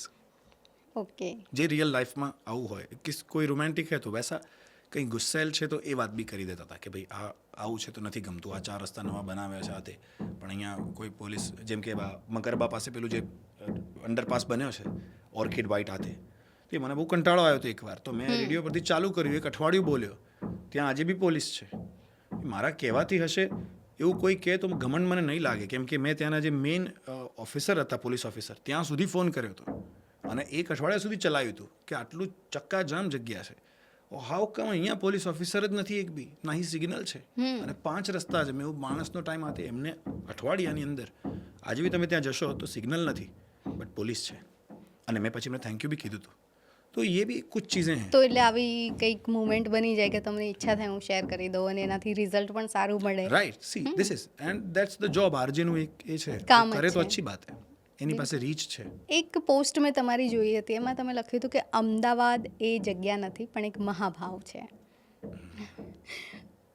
ઓકે. જે રિયલ લાઈફમાં આવું હોય, કોઈ રોમેન્ટિક હે તો વૈસા, કંઈ ગુસ્સેલ છે તો એ વાત બી કરી દેતા હતા કે ભાઈ આ આવું છે તો નથી ગમતું, આ 4 રસ્તા નવા બનાવ્યા છે આ તે. પણ અહીંયા કોઈ પોલીસ જેમ કે મકરબા પાસે પેલું જે અંડરપાસ બન્યો છે ઓર્કિડ વ્હાઇટ હાથે, તે મને બહુ કંટાળો આવ્યો હતો એકવાર. તો મેં રેડિયો પરથી ચાલુ કર્યું, એક અઠવાડિયું બોલ્યો. ત્યાં આજે બી પોલીસ છે. મારા કહેવાથી હશે એવું કોઈ કહે તો ઘમંડ મને નહીં લાગે, કેમ કે મેં ત્યાંના જે મેઇન ઓફિસર હતા, પોલીસ ઓફિસર, ત્યાં સુધી ફોન કર્યો હતો અને એક અઠવાડિયા સુધી ચલાવ્યું હતું કે આટલું ચક્કાજામ જગ્યા છે, હાઉ કમ અહીંયા પોલીસ ઓફિસર જ નથી એક બી, ના હી સિગ્નલ છે અને 5 રસ્તા છે. મેં એવું માણસનો ટાઈમ હતો એમને અઠવાડિયાની અંદર. આજે બી તમે ત્યાં જશો તો સિગ્નલ નથી બટ પોલીસ છે. અને મેં પછી મેં થેન્ક યુ બી કીધું હતું. તો એ બી કુછ ચીઝે હૈ. તો એટલે આવી કંઈક મુવમેન્ટ બની જાય કે તમને ઈચ્છા થાય હું શેર કરી દઉં અને એનાથી રિઝલ્ટ પણ સારું મળે. Right. See this is and that's the job. આરજેનું એક એ છે, કામ જ કરે તો છે. અચ્છી બાત હૈ. એની પાસે રીચ છે. એક પોસ્ટ મેં તમારી જોઈ હતી, એમાં તમે લખ્યું હતું કે અમદાવાદ એ જગ્યા નથી પણ એક મહાભાવ છે.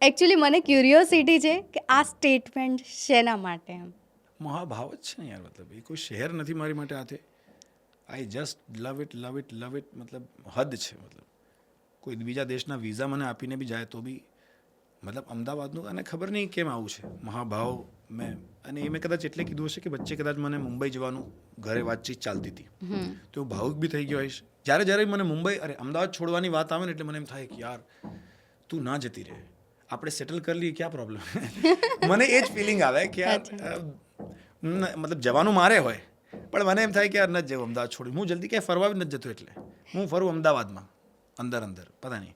એકચ્યુઅલી મને ક્યુરિયોસિટી છે કે આ સ્ટેટમેન્ટ શેના માટે એમ? મહાભાવ જ છે ને યાર. મતલબ એ કોઈ શહેર નથી મારી માટે હાથે. I just love it love it love it. મતલબ હદ છે. મતલબ કોઈ બીજા દેશના વિઝા મને આપીને બી જાય તો બી મતલબ અમદાવાદનું અને ખબર નહીં કેમ આવું છે મહાભાવ મેં અને એ મેં કદાચ એટલે કીધું હશે કે વચ્ચે કદાચ મને મુંબઈ જવાનું ઘરે વાતચીત ચાલતી હતી તો હું ભાવુક બી થઈ ગયો હોઈશ જ્યારે મને મુંબઈ અમદાવાદ છોડવાની વાત આવે ને એટલે મને એમ થાય કે યાર તું ના જતી રહે, આપણે સેટલ કરી લઈએ, ક્યાં પ્રોબ્લેમ મને એ જ ફિલિંગ આવે કે યાર મતલબ જવાનું મારે હોય પણ મને એમ થાય કે યાર નથી જવું અમદાવાદ છોડી, હું જલ્દી ક્યાંય ફરવા બી નથી જતો, એટલે હું ફરું અમદાવાદમાં અંદર પતા નહીં,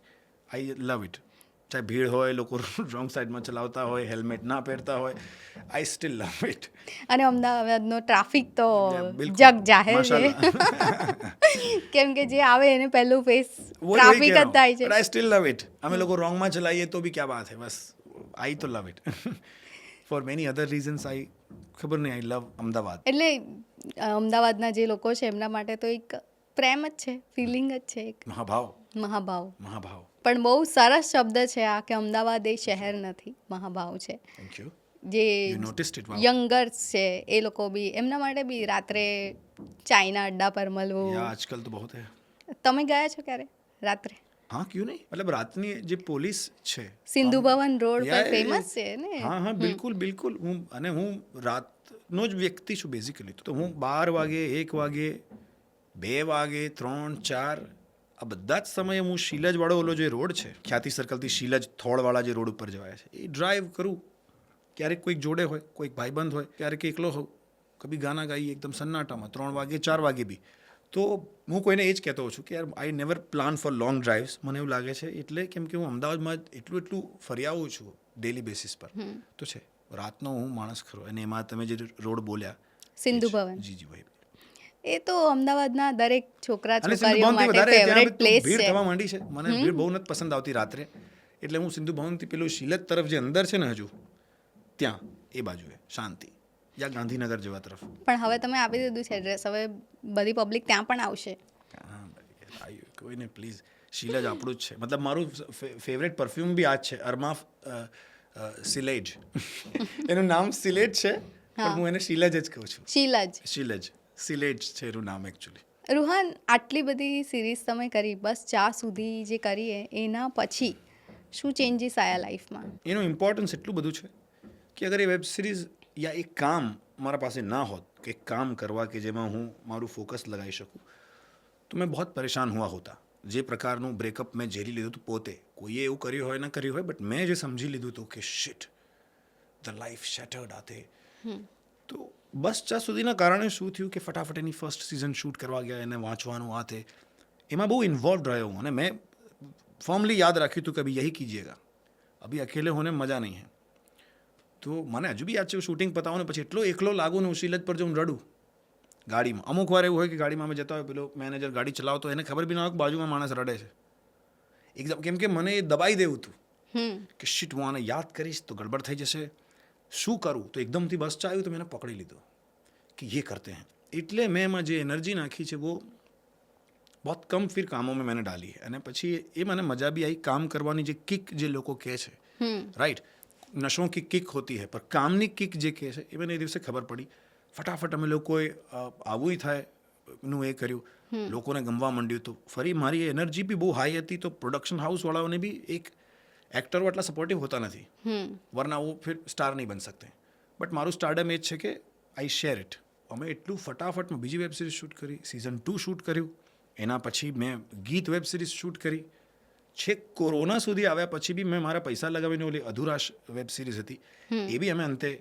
આઈ લવ ઇટ. ચાહે ભીડ હોય, લોકો રોંગ સાઈડમાં ચલાવતા હોય, હેલ્મેટ ના પહેરતા હોય, આઈ સ્ટીલ લવ ઇટ. અને અમદાવાદનો ટ્રાફિક તો બિલકુલ. જગ જાહેર છે માશાલ્લાહ. કેમ કે જે આવે એને પહેલું ફેસ ટ્રાફિક જ થાય છે. I still love it. અમે લોકો રોંગમાં ચલાવીએ તો બી ક્યાં વાત હે, બસ આઈ તો love it. For many other reasons I ખબર નહીં, આઈ લવ અમદાવાદ. એટલે અમદાવાદના જે લોકો છે એમના માટે તો એક પ્રેમ જ છે, ફિલિંગ જ છે, એક મહાભાવ. પણ બહુ સરસ શબ્દ છે આ કે અમદાવાદ એ શહેર નથી, મહાભાવ છે. Thank you. જે You noticed it, wow. યંગર્સ છે એ લોકો બી એમના માટે બી રાત્રે ચાયના અડ્ડા પર મળવું. યા આજકલ તો બહુત હે. તમે ગયા છો ક્યારે રાત્રે? હા, ક્યું નહીં, મતલબ રાતની જે પોલીસ છે સિંધુ ભવન રોડ પર Yeah, ફેમસ છે ને. હા બિલકુલ. હું રાતનો જ વ્યક્તિ છું બેઝિકલી. તો હું 12 વાગે, 1 વાગે, 2 વાગે, 3, 4 આ બધા જ સમયે હું શીલજવાળો ઓલો જે રોડ છે, ખ્યાતિ સર્કલથી શીલજ થોળવાળા જે રોડ ઉપર જવાય છે, એ ડ્રાઈવ કરું. ક્યારેક કોઈક જોડે હોય, કોઈક ભાઈબંધ હોય, ક્યારેક એકલો હોઉં, કભી ગાના ગાઈએ એકદમ સન્નાટામાં 3 વાગે 4 વાગે બી. તો હું કોઈને એ જ કહેતો હોઉં છું કે યાર I never plan four long drives. મને એવું લાગે છે એટલે કેમ કે હું અમદાવાદમાં એટલું ફરી આવું છું ડેલી બેસિસ પર, તો છે રાતનો હું માણસ ખરો. અને એમાં તમે જે રોડ બોલ્યા સિંધુ ભવન, જી ભાઈ, એ તો અમદાવાદના દરેક છોકરા અને સિંધુ છોકરીઓ ભવનથી માટે વધારે ફેવરેટ ત્યાં પ્લેસ ભીડ છે. થવા માંડી છે. મને ભીડ બહુ નથી પસંદ આવતી રાત્રે, એટલે હું સિંધુ ભવનથી પેલું શીલજ તરફ જે અંદર છે ને હજુ ત્યાં એ બાજુએ શાંતિ, યા ગાંધીનગર જેવા તરફ. પણ હવે તમે આપી દીધું છે એડ્રેસ, હવે બધી પબ્લિક ત્યાં પણ આવશે. હા ભાઈ, કોઈને પ્લીઝ, શીલજ આપણું જ છે. મતલબ મારું ફેવરેટ પરફ્યુમ બી આ જ છે, અર્મા સિલેજ. એનું નામ સિલેજ છે પણ હું એને શીલજ જ કહું છું. શીલજ સિલેજ છે એનું નામ એકચ્યુઅલી. રૂહાન, આટલી બધી સિરીઝ તમે કરી, બસ ચા સુધી જે કરીએ એના પછી શું ચેન્જીસ આવ્યા લાઈફમાં? એનું ઇમ્પોર્ટન્સ એટલું બધું છે કે અગર એ વેબ સિરીઝ યા એક કામ મારા પાસે ના હોત કે એક કામ કરવા કે જેમાં હું મારું ફોકસ લગાવી શકું, તો મેં બહુ પરેશાન હુઆ હોતા. જે પ્રકારનું બ્રેકઅપ મેં ઝેલી લીધું હતું પોતે, કોઈએ એવું કર્યું હોય ના કર્યું હોય, બટ મેં જે સમજી લીધું હતું કે શિટ ધ લાઈફ શેટર્ડ આતે. તો બસ ચા સુધીના કારણે શું થયું કે ફટાફટ એની ફર્સ્ટ સિઝન શૂટ કરવા ગયા, એને વાંચવાનું આ તે, એમાં બહુ ઇન્વોલ્વ રહ્યો હું. અને મેં ફોર્મલી યાદ રાખ્યું હતું કે અભી યહી કીજીએગા, અભી અકેલે હોને મજા નહીં હૈ. તો મને હજુ બી યાદ છે, શૂટિંગ પતાવો ને પછી એટલો એકલો લાગુ ને હું શીલજ પર જઉં રડું ગાડીમાં. અમુક વાર એવું હોય કે ગાડીમાં અમે જતા હોય, પેલો મેનેજર ગાડી ચલાવતો, એને ખબર બી ના હોય કે બાજુમાં માણસ રડે છે એકદમ, કેમ કે મને એ દબાઈ દેવું હતું કે શીટ હું આને યાદ કરીશ તો ગડબડ થઈ જશે, શું કરું. તો એકદમથી બસ ચાલ્યું તો મેં એને પકડી લીધો કે યે કરતે हैं. એટલે મેં એમાં જે એનર્જી નાખી છે वो बहुत कम फिर कामों में मैंने डाली है. અને પછી એ મને મજા બી આવી કામ કરવાની. જે કિક જે લોકો કહે છે, રાઈટ, નશોं की કિક હોતી है, પર કામની કિક જે કહે છે એ મને એ દિવસે ખબર પડી. ફટાફટ અમે લોકોએ આવું થાય નું એ કર્યું, લોકોને ગમવા માંડ્યું. તો ફરી મારી એનર્જી બી બહુ હાઈ હતી. તો પ્રોડક્શન હાઉસવાળાઓને બી એક एक्टर वो इतना सपोर्टिव होता नहीं, वरना वो फिर स्टार नहीं बन सकते. बट मारू स्टारडम એ જ છે કે આઈ શેર ઇટ. અમે એટલું ફટાફટમાં બીજી વેબ સિરીઝ શૂટ કરી, સિઝન 2 શૂટ કર્યું, એના પછી મેં ગીત વેબ સિરીઝ શૂટ કરી. છેક કોરોના સુધી આવ્યા પછી બી મેં મારા પૈસા લગાવીને ઓલી અધુરાશ વેબ સિરીઝ હતી એ બી અમે અંતે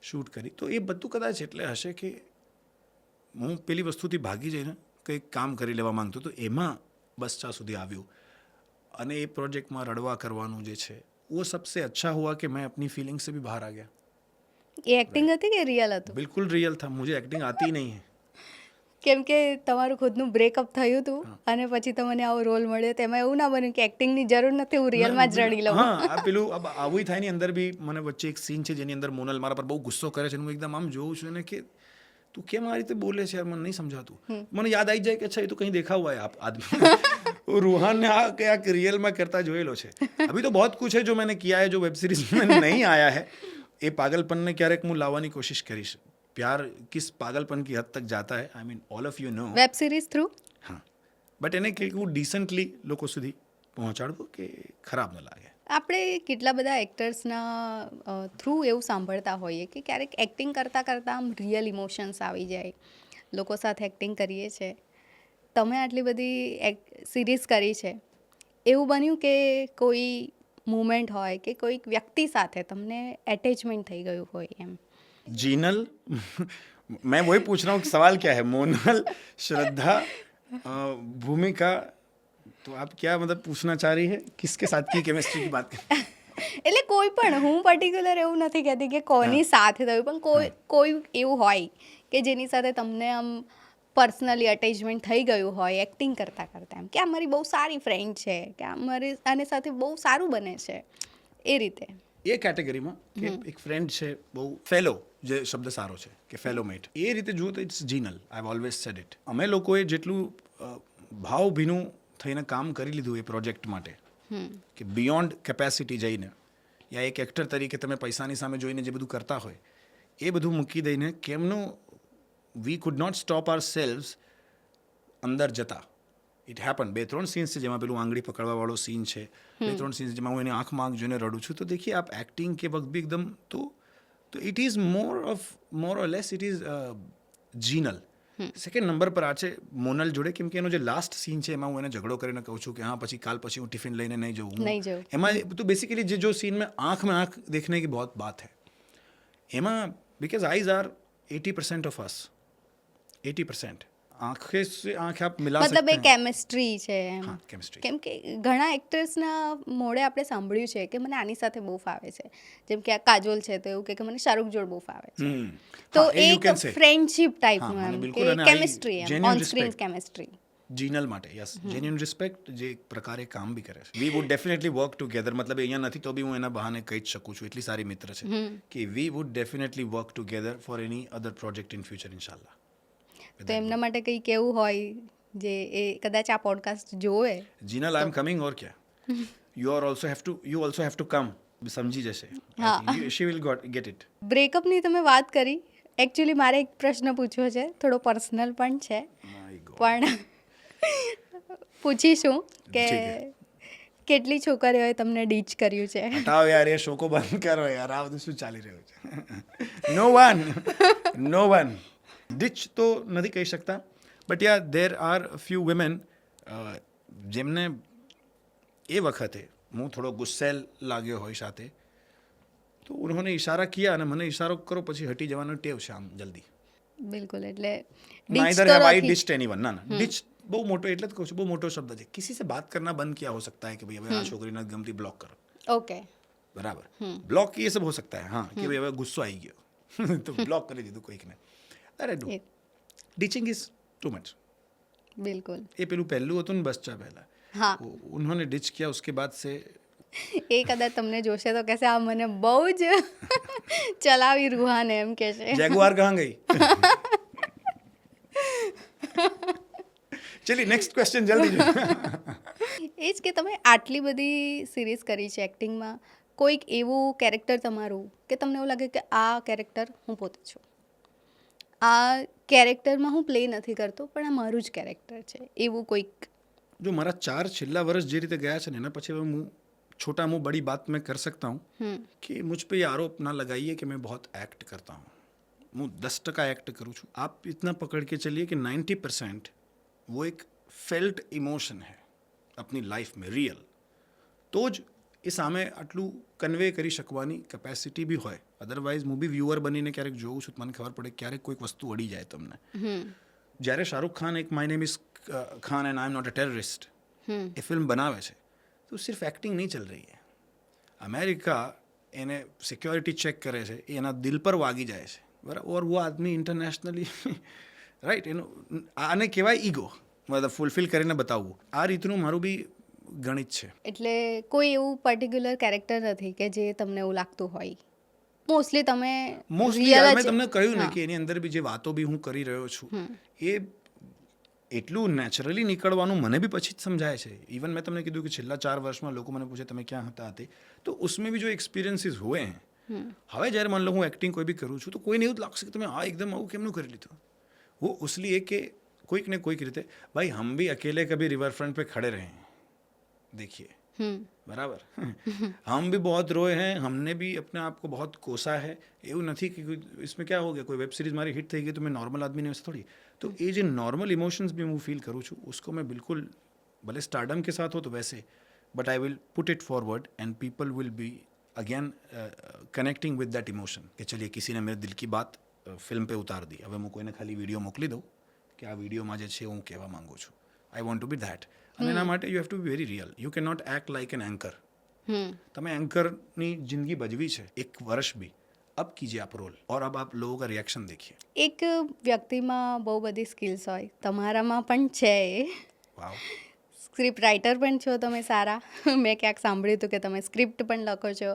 શૂટ કરી. તો એ બધું કદાચ એટલે હશે કે હું પેલી વસ્તુથી ભાગી જઈને કંઈક કામ કરી લેવા માંગતો તો એમાં બસ ચા સુધી આવ્યું. અને એ પ્રોજેક્ટમાં રડવા કરવાનું જે છે वो सबसे अच्छा हुआ कि मैं अपनी फीलिंग से भी बाहर आ गया. એ એક્ટિંગ હતી કે રિયલ હતું? बिल्कुल रियल था. मुझे एक्टिंग आती ही नहीं है. કેમ કે તમારું ખુદનું બ્રેકઅપ થયું હતું અને પછી તમને આવો રોલ મળ્યો, તેમાં એવું ના બન્યું કે એક્ટિંગની જરૂર નથી, હું રિયલમાં જ રડી લઉં? હા, આ પેલું આવું થાય ની અંદર બી મને વચ્ચે એક સીન છે જેની અંદર મોનલ મારા પર બહુ ગુસ્સો કરે છે. હું એકદમ આમ જોઉં છું ને કે તું કેમ આ રીતે બોલે છે યાર, મને નહીં સમજાતું. મને યાદ આવી જાય કે અચ્છા એ તો કहीं देखा हुआ है आप आदमी. रूहान ने આ रियल में करता જોયેલો છે. अभी तो बहुत कुछ है जो मैंने किया है जो वेब सीरीज में नहीं आया है. એ પાગલપન ને ક્યારેક હું લાવવાની કોશિશ કરીશ. प्यार किस पागलपन की हद तक जाता है, I mean all of you know. Web series through? હા, બટ એને કેવું ડિસન્ટલી લોકો સુધી પહોંચાડવું કે ખરાબ ન લાગે. આપણે કેટલા બધા એક્ટર્સના થ્રુ એવું સાંભળતા હોઈએ કે ક્યારેક એક્ટિંગ કરતાં કરતાં આમ રિયલ ઇમોશન્સ આવી જાય, લોકો સાથે એક્ટિંગ કરીએ છીએ. તમે આટલી બધી સિરીઝ કરી છે, એવું બન્યું કે કોઈ મુમેન્ટ હોય કે કોઈક વ્યક્તિ સાથે તમને એટેચમેન્ટ થઈ ગયું હોય એમ? जीनल मैं वही पूछ रहा हूँ कि सवाल क्या है, मोनल, श्रद्धा, भूमिका, तो आप क्या मतलब पूछना चाह रही है, किसके साथ की केमिस्ट्री की बात कर? એટલે કોઈ પણ, હું પર્ટિક્યુલર એવું નથી કહેતી કે કોની સાથે થયું, પણ કોઈ એવું હોય કે જેની સાથે તમને આમ પર્સનલી અટેચમેન્ટ થઈ ગયું હોય એક્ટિંગ કરતાં કરતાં, એમ કે આ મારી બહુ સારી ફ્રેન્ડ છે, કે આ મારી આની સાથે બહુ સારું બને છે, એ રીતે. એ કેટેગરીમાં કે એક ફ્રેન્ડ છે, બહુ ફેલો, જે શબ્દ સારો છે કે ફેલોમેટ, એ રીતે જુઓ તો it's Jinal. I have always said it. અમે લોકોએ જેટલું ભાવભીનું થઈને કામ કરી લીધું એ પ્રોજેક્ટ માટે, કે બિયોન્ડ કેપેસિટી જઈને, યા એક એક્ટર તરીકે તમે પૈસાની સામે જોઈને જે બધું કરતા હોય એ બધું મૂકી દઈને કેમનું we could not stop ourselves અંદર જતા. It happen. 2-3 સીન્સ છે જેમાં પેલું આંગળી પકડવાવાળો સીન છે, 2-3 સીન્સ જેમાં હું એની આંખમાં આંખ જોઈને રડું છું. તો દેખીએ આપ એક્ટિંગ કે વક્ત भी एकदम તો it is more or less it is Jinal. Second number પર આ છે મોનલ જોડે, કેમ કે એનો જે લાસ્ટ સીન છે એમાં હું એને ઝઘડો કરીને કહું છું કે હા પછી કાલ પછી હું ટિફિન લઈને નહીં જઉં. એમાં તો બેસિકલી जो सीन में आँख में आँख देखने की बहुत बात है, એમાં because eyes are 80% of us. 80% आंखें से आंखें आप मिला सकते हैं. મતલબ એ કેમિસ્ટ્રી છે એમ. હા, કેમિસ્ટ્રી. કેમ કે ઘણા એક્ટર્સના મોડે આપણે સાંભળ્યું છે કે મને આની સાથે બહુ ફાવે છે, જેમ કે આ કાજોલ છે તો એવું કે મને શાહરુખ જોડ બહુ ફાવે છે, તો એક ફ્રેન્ડશિપ ટાઈપનું એમ કે કેમિસ્ટ્રી, એમ ઓન સ્ક્રીન કેમિસ્ટ્રી. જીનલ માટે યસ, જેન્યુઇન રિસ્પેક્ટ, જે એક પ્રકારે કામ બી કરે છે. વી વુડ ડેફિનેટલી વર્ક ટુગેધર. મતલબ અહીંયા નથી તો બી હું એના બહાને કહી જ શકું છું, એટલી સારી મિત્ર છે કે we would definitely work together for any other project in future ઇન્શાલ્લાહ. તો એમના માટે કંઈ કેવું હોય જે એ કદાચ આ પોડકાસ્ટ જોવે? જીનલ, આઈ એમ કમિંગ ઓર ક્યા, you also have to come. સમજી જશે, શી વિલ ગેટ ઇટ. બ્રેકઅપની તમે વાત કરી, એકચ્યુઅલી મારે એક પ્રશ્ન પૂછવો છે, થોડો પર્સનલ પણ છે, પણ પૂછીશું કે કેટલી છોકરીઓએ તમને ડીચ કર્યું છે? હટાવો યાર, એ શો કો બંધ કરો યાર, આ બધું શું ચાલી રહ્યું છે? નો વન. ડીચ તો નથી કહી શકતા, but yeah there are few women જેમને એ વખતે હું થોડો ગુસ્સેલ લાગ્યો હોય સાથે, તો ઉन्होंने ઇશારા કિયા અને મને ઇશારો કરો પછી હટી જવાનો ટેવ છે આમ જલ્દી. બિલકુલ. એટલે neither have I ditched anyone. ना डिच બહુ મોટો, એટલે જ કહું છું, બહુ મોટો શબ્દ છે. કિસી સે બાત કરना બંધ किया हो सकता है कि भाई હવે આ છોકરી નથી ગમતી, બ્લોક કરો. ઓકે, બરાબર. બ્લોક ये सब हो सकता है, हाँ, कि भाई હવે ગુસ્સો આવી ગયો તો બ્લોક કરી દીધું કોઈકને. અરે ડુ ડીચિંગ ઇઝ ટુ મચ. બિલકુલ. એ પેલું પહેલું હતું ને બચ્ચા પહેલા, હા, उन्होंने डिच किया, उसके बाद से એ કદાચ તમને જોશે તો કહેશે આ મને બહુ જ ચલાવી રૂહાને, એમ કે છે. जैगुआर कहाँ गई? ચલી નેક્સ્ટ ક્વેશ્ચન જલ્દી જો. એ જ કે તમે આટલી બધી સિરીઝ કરી છે એક્ટિંગમાં, કોઈક એવું કેરેક્ટર તમારું કે તમને એવું લાગે કે આ કેરેક્ટર હું પોતે છું, આ કેરેક્ટરમાં હું પ્લે નથી કરતો પણ આ મારું જ કેરેક્ટર છે, એવું કોઈક? જો મારા 4 છેલ્લા વર્ષ જે રીતે ગયા છે ને એના પછી હું छोटा मुँह बड़ी बात मैं कर सकता हूँ कि मुझ पे ये आरोप ना लगाइए कि मैं बहुत एक्ट करता हूँ. હું 10% एक्ट करूँ છું. आप इतना पकड़ के चलिए कि 90% वो एक फेल्ट इमोशन है अपनी लाइफ में, रियल. તો જ એ સામે આટલું કન્વે કરી શકવાની કેપેસિટી બી હોય. અદરવાઇઝ હું બી વ્યુઅર બનીને ક્યારેક જોઉં છું, મને ખબર પડે ક્યારેક કોઈક વસ્તુ અડી જાય તમને. જ્યારે શાહરુખ ખાન એક my name is Khan and I am not a terrorist એ ફિલ્મ બનાવે છે, तो सिर्फ एक्टिंग नहीं चल रही है. अमेरिका એને સિક્યોરિટી ચેક કરે છે, એ એના દિલ પર વાગી જાય છે, બરાબર. ઓર વો આદમી ઇન્ટરનેશનલી રાઈટ, એનું આને કહેવાય ઈગો, મતલબ ફૂલફિલ કરીને બતાવવું. આ રીતનું મારું બી ગણિત છે. એટલે કોઈ એવું પર્ટિક્યુલર કેરેક્ટર નથી કે જે તમને એવું લાગતું હોય? મોસ્ટલી તમે મેં તમને કહ્યું ને કે એની અંદર બી જે વાતો બી હું કરી રહ્યો છું એ એટલું નેચરલી નીકળવાનું મને બી પછી જ સમજાય છે. ઇવન મેં તમને કીધું કે છેલ્લા 4 વર્ષમાં લોકો મને પૂછે તમે ક્યાં હતા તે, તો उसमें भी जो एक्सपीरियंसेस हुए हैं, હવે જ્યારે માન લો હું એક્ટિંગ કોઈ બી કરું છું તો કોઈને એવું જ લાગશે કે તમે આ એકદમ આવું કેમનું કરી લીધું. वो इसलिए कि कोईक ने कोईक રીતે भाई हम भी अकेले कभी रिवर फ्रंट पे खड़े रहे हैं, देखिए, હમ बराबर हम भी बहुत रोए हैं, हमने भी अपने आप को बहुत कोसा है. એવું નથી કે इसमें क्या हो गया, कोई वेब सीरीज मारी हिट થઈ ગઈ તો मैं नॉर्मल आदमी ने वैसे थोड़ी. तो ये जो नॉर्मल इमोशंस भी मैं फील करूँ છું उसको मैं बिल्कुल भले स्टारडम के साथ हो तो वैसे, but I will put it forward and people will be again connecting with that emotion કે ચલિए किसी ने मेरे दिल की बात ફિલ્મ पे ઉતાર દી. હવે હું કોઈને ખાલી વિડીયો મોકલી દઉં કે આ વિડીયોમાં જે છે હું કહેવા માંગુ છું. I want to be that. અને એના માટે you have to be very real. You can not act like an anchor. તમે એન્કરની જિંદગી ભજવી છે 1 વર્ષ भी, अब कीजिए आप रोल और अब आप लोगों का रिएक्शन देखिए. એક વ્યક્તિમાં બહુ બધી સ્કિલ્સ હોય, તમારામાં પણ છે એ. વાવ, સ્ક્રિપ્ટ રાઇટર પણ છો તમે સારા. મેં ક્યાંક સાંભળ્યું હતું કે તમે સ્ક્રિપ્ટ પણ લખો છો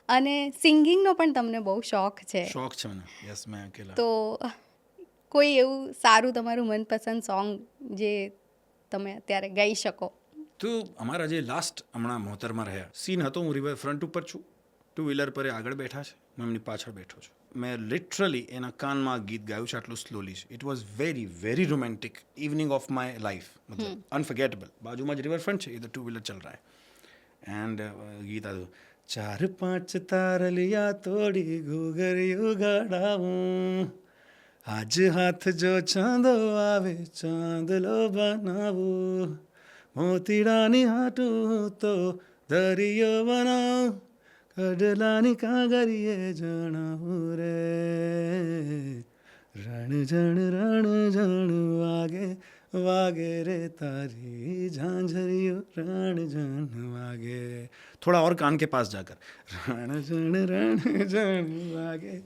અને સિંગિંગનો પણ તમને બહુ શોખ છે. શોખ છે મને. યસ, મેં અકેલા. તો કોઈ એવું સારું તમારું મનપસંદ સોંગ જે તમે અત્યારે ગાઈ શકો? તો અમારા જે લાસ્ટ હમણાં મોહતરમાં રહ્યા સીન હતો, હું રિવર ફ્રન્ટ ઉપર છું, 2 વ્હીલર પર એ આગળ બેઠા છે, હું એમની પાછળ બેઠો છું. મેં લિટરલી એના કાનમાં ગીત ગાયું છે, આટલું સ્લોલી છે. It was very very romantic evening of my life, મતલબ અનફર્ગેટેબલ. બાજુમાં જ રિવરફ્રન્ટ છે, ઇધર 2 व्हीलर चल रहा है एंड गीत आदो 4-5 तारलिया तोड़ी घूघरियो गाड़ाऊं, आज हाथ जो चांदो આવે ચાંદલો બનાવું, મોતીડાની હાટું તો દરિયો બનાવું, કડલાની કાંગરીએ જણાવું રે, રણ જણ વાગે વાગે રે તારી ઝાંઝરિયો, રણ જણ વાગે. थोड़ा और कान के पास जाकर रण जण वागे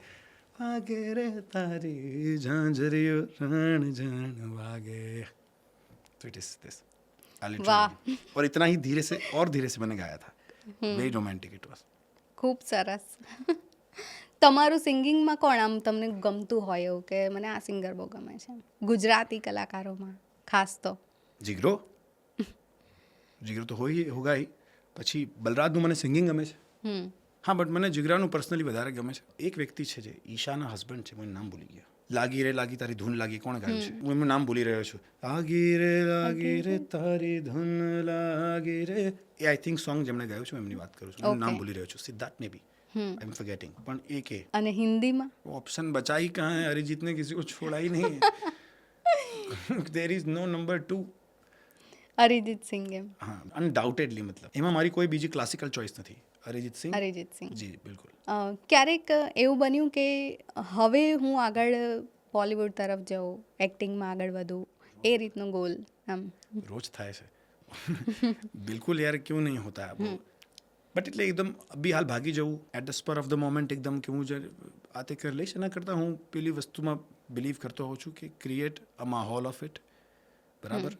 वागे रे तारी झांझरियो, रण जण वागे. तो इट इज दिस. वाह. और इतना ही धीरे से और धीरे से मैंने गाया था. Very romantic it was. ખૂબ સરસ. તમારું સિંગિંગમાં કોણ આમ તમને ગમતું હોય એવું કે મને આ સિંગર બહુ ગમે છે, ગુજરાતી કલાકારોમાં ખાસ તો? जिगरो जिगरो तो होगा ही. પછી બલરાજનું મને સિંગિંગ ગમે છે. હા, બટ મને જીગરાનું પર્સનલી વધારે ગમે છે. એક વ્યક્તિ છે જે ઈશાના હસબન્ડ છે, હું નામ ભૂલી ગયો. લાગી રે લાગી તારી ધૂન લાગી, કોણ ગાયું છે હું એમનું નામ ભૂલી રહ્યો છું. લાગી રે તારી ધૂન લાગી રે, એ આઈ થિંક સોંગ જેમણે ગાયું છે એમની વાત કરું છું. હું નામ ભૂલી રહ્યો છું. સિદ્ધાર્થ ને બી आई एम फॉरगेटिंग. પણ એ કે અને હિન્દીમાં ऑप्शन बचा ही कहाँ है, अरिजीत ने किसी को छोड़ा ही नहीं है. There is no number 2. Arijit Singh એમ? હા, અનડાઉટેડલી. મતલબ એમાં મારી કોઈ બીજી ક્લાસિકલ ચોઇસ નથી. અરિજીત સિંહ. અરિજીત સિંહ. જી બિલકુલ. ક્યારેક એવું બન્યું કે હવે હું આગળ બોલિવૂડ તરફ જાઉં, એક્ટિંગમાં આગળ વધું, એ રીતનો ગોલ આમ? રોજ થાય છે. બિલકુલ યાર, ક્यों નહીં હોતા है वो. બટ એટલે એકદમ અભી હાલ ભાગી જવું at the spur of the moment, એકદમ કે હું જે આતે કરી લઈશ, એના કરતાં હું પેલી વસ્તુમાં બિલીવ કરતો હોઉં છું કે ક્રિએટ અ માહોલ ઓફ ઇટ. બરાબર.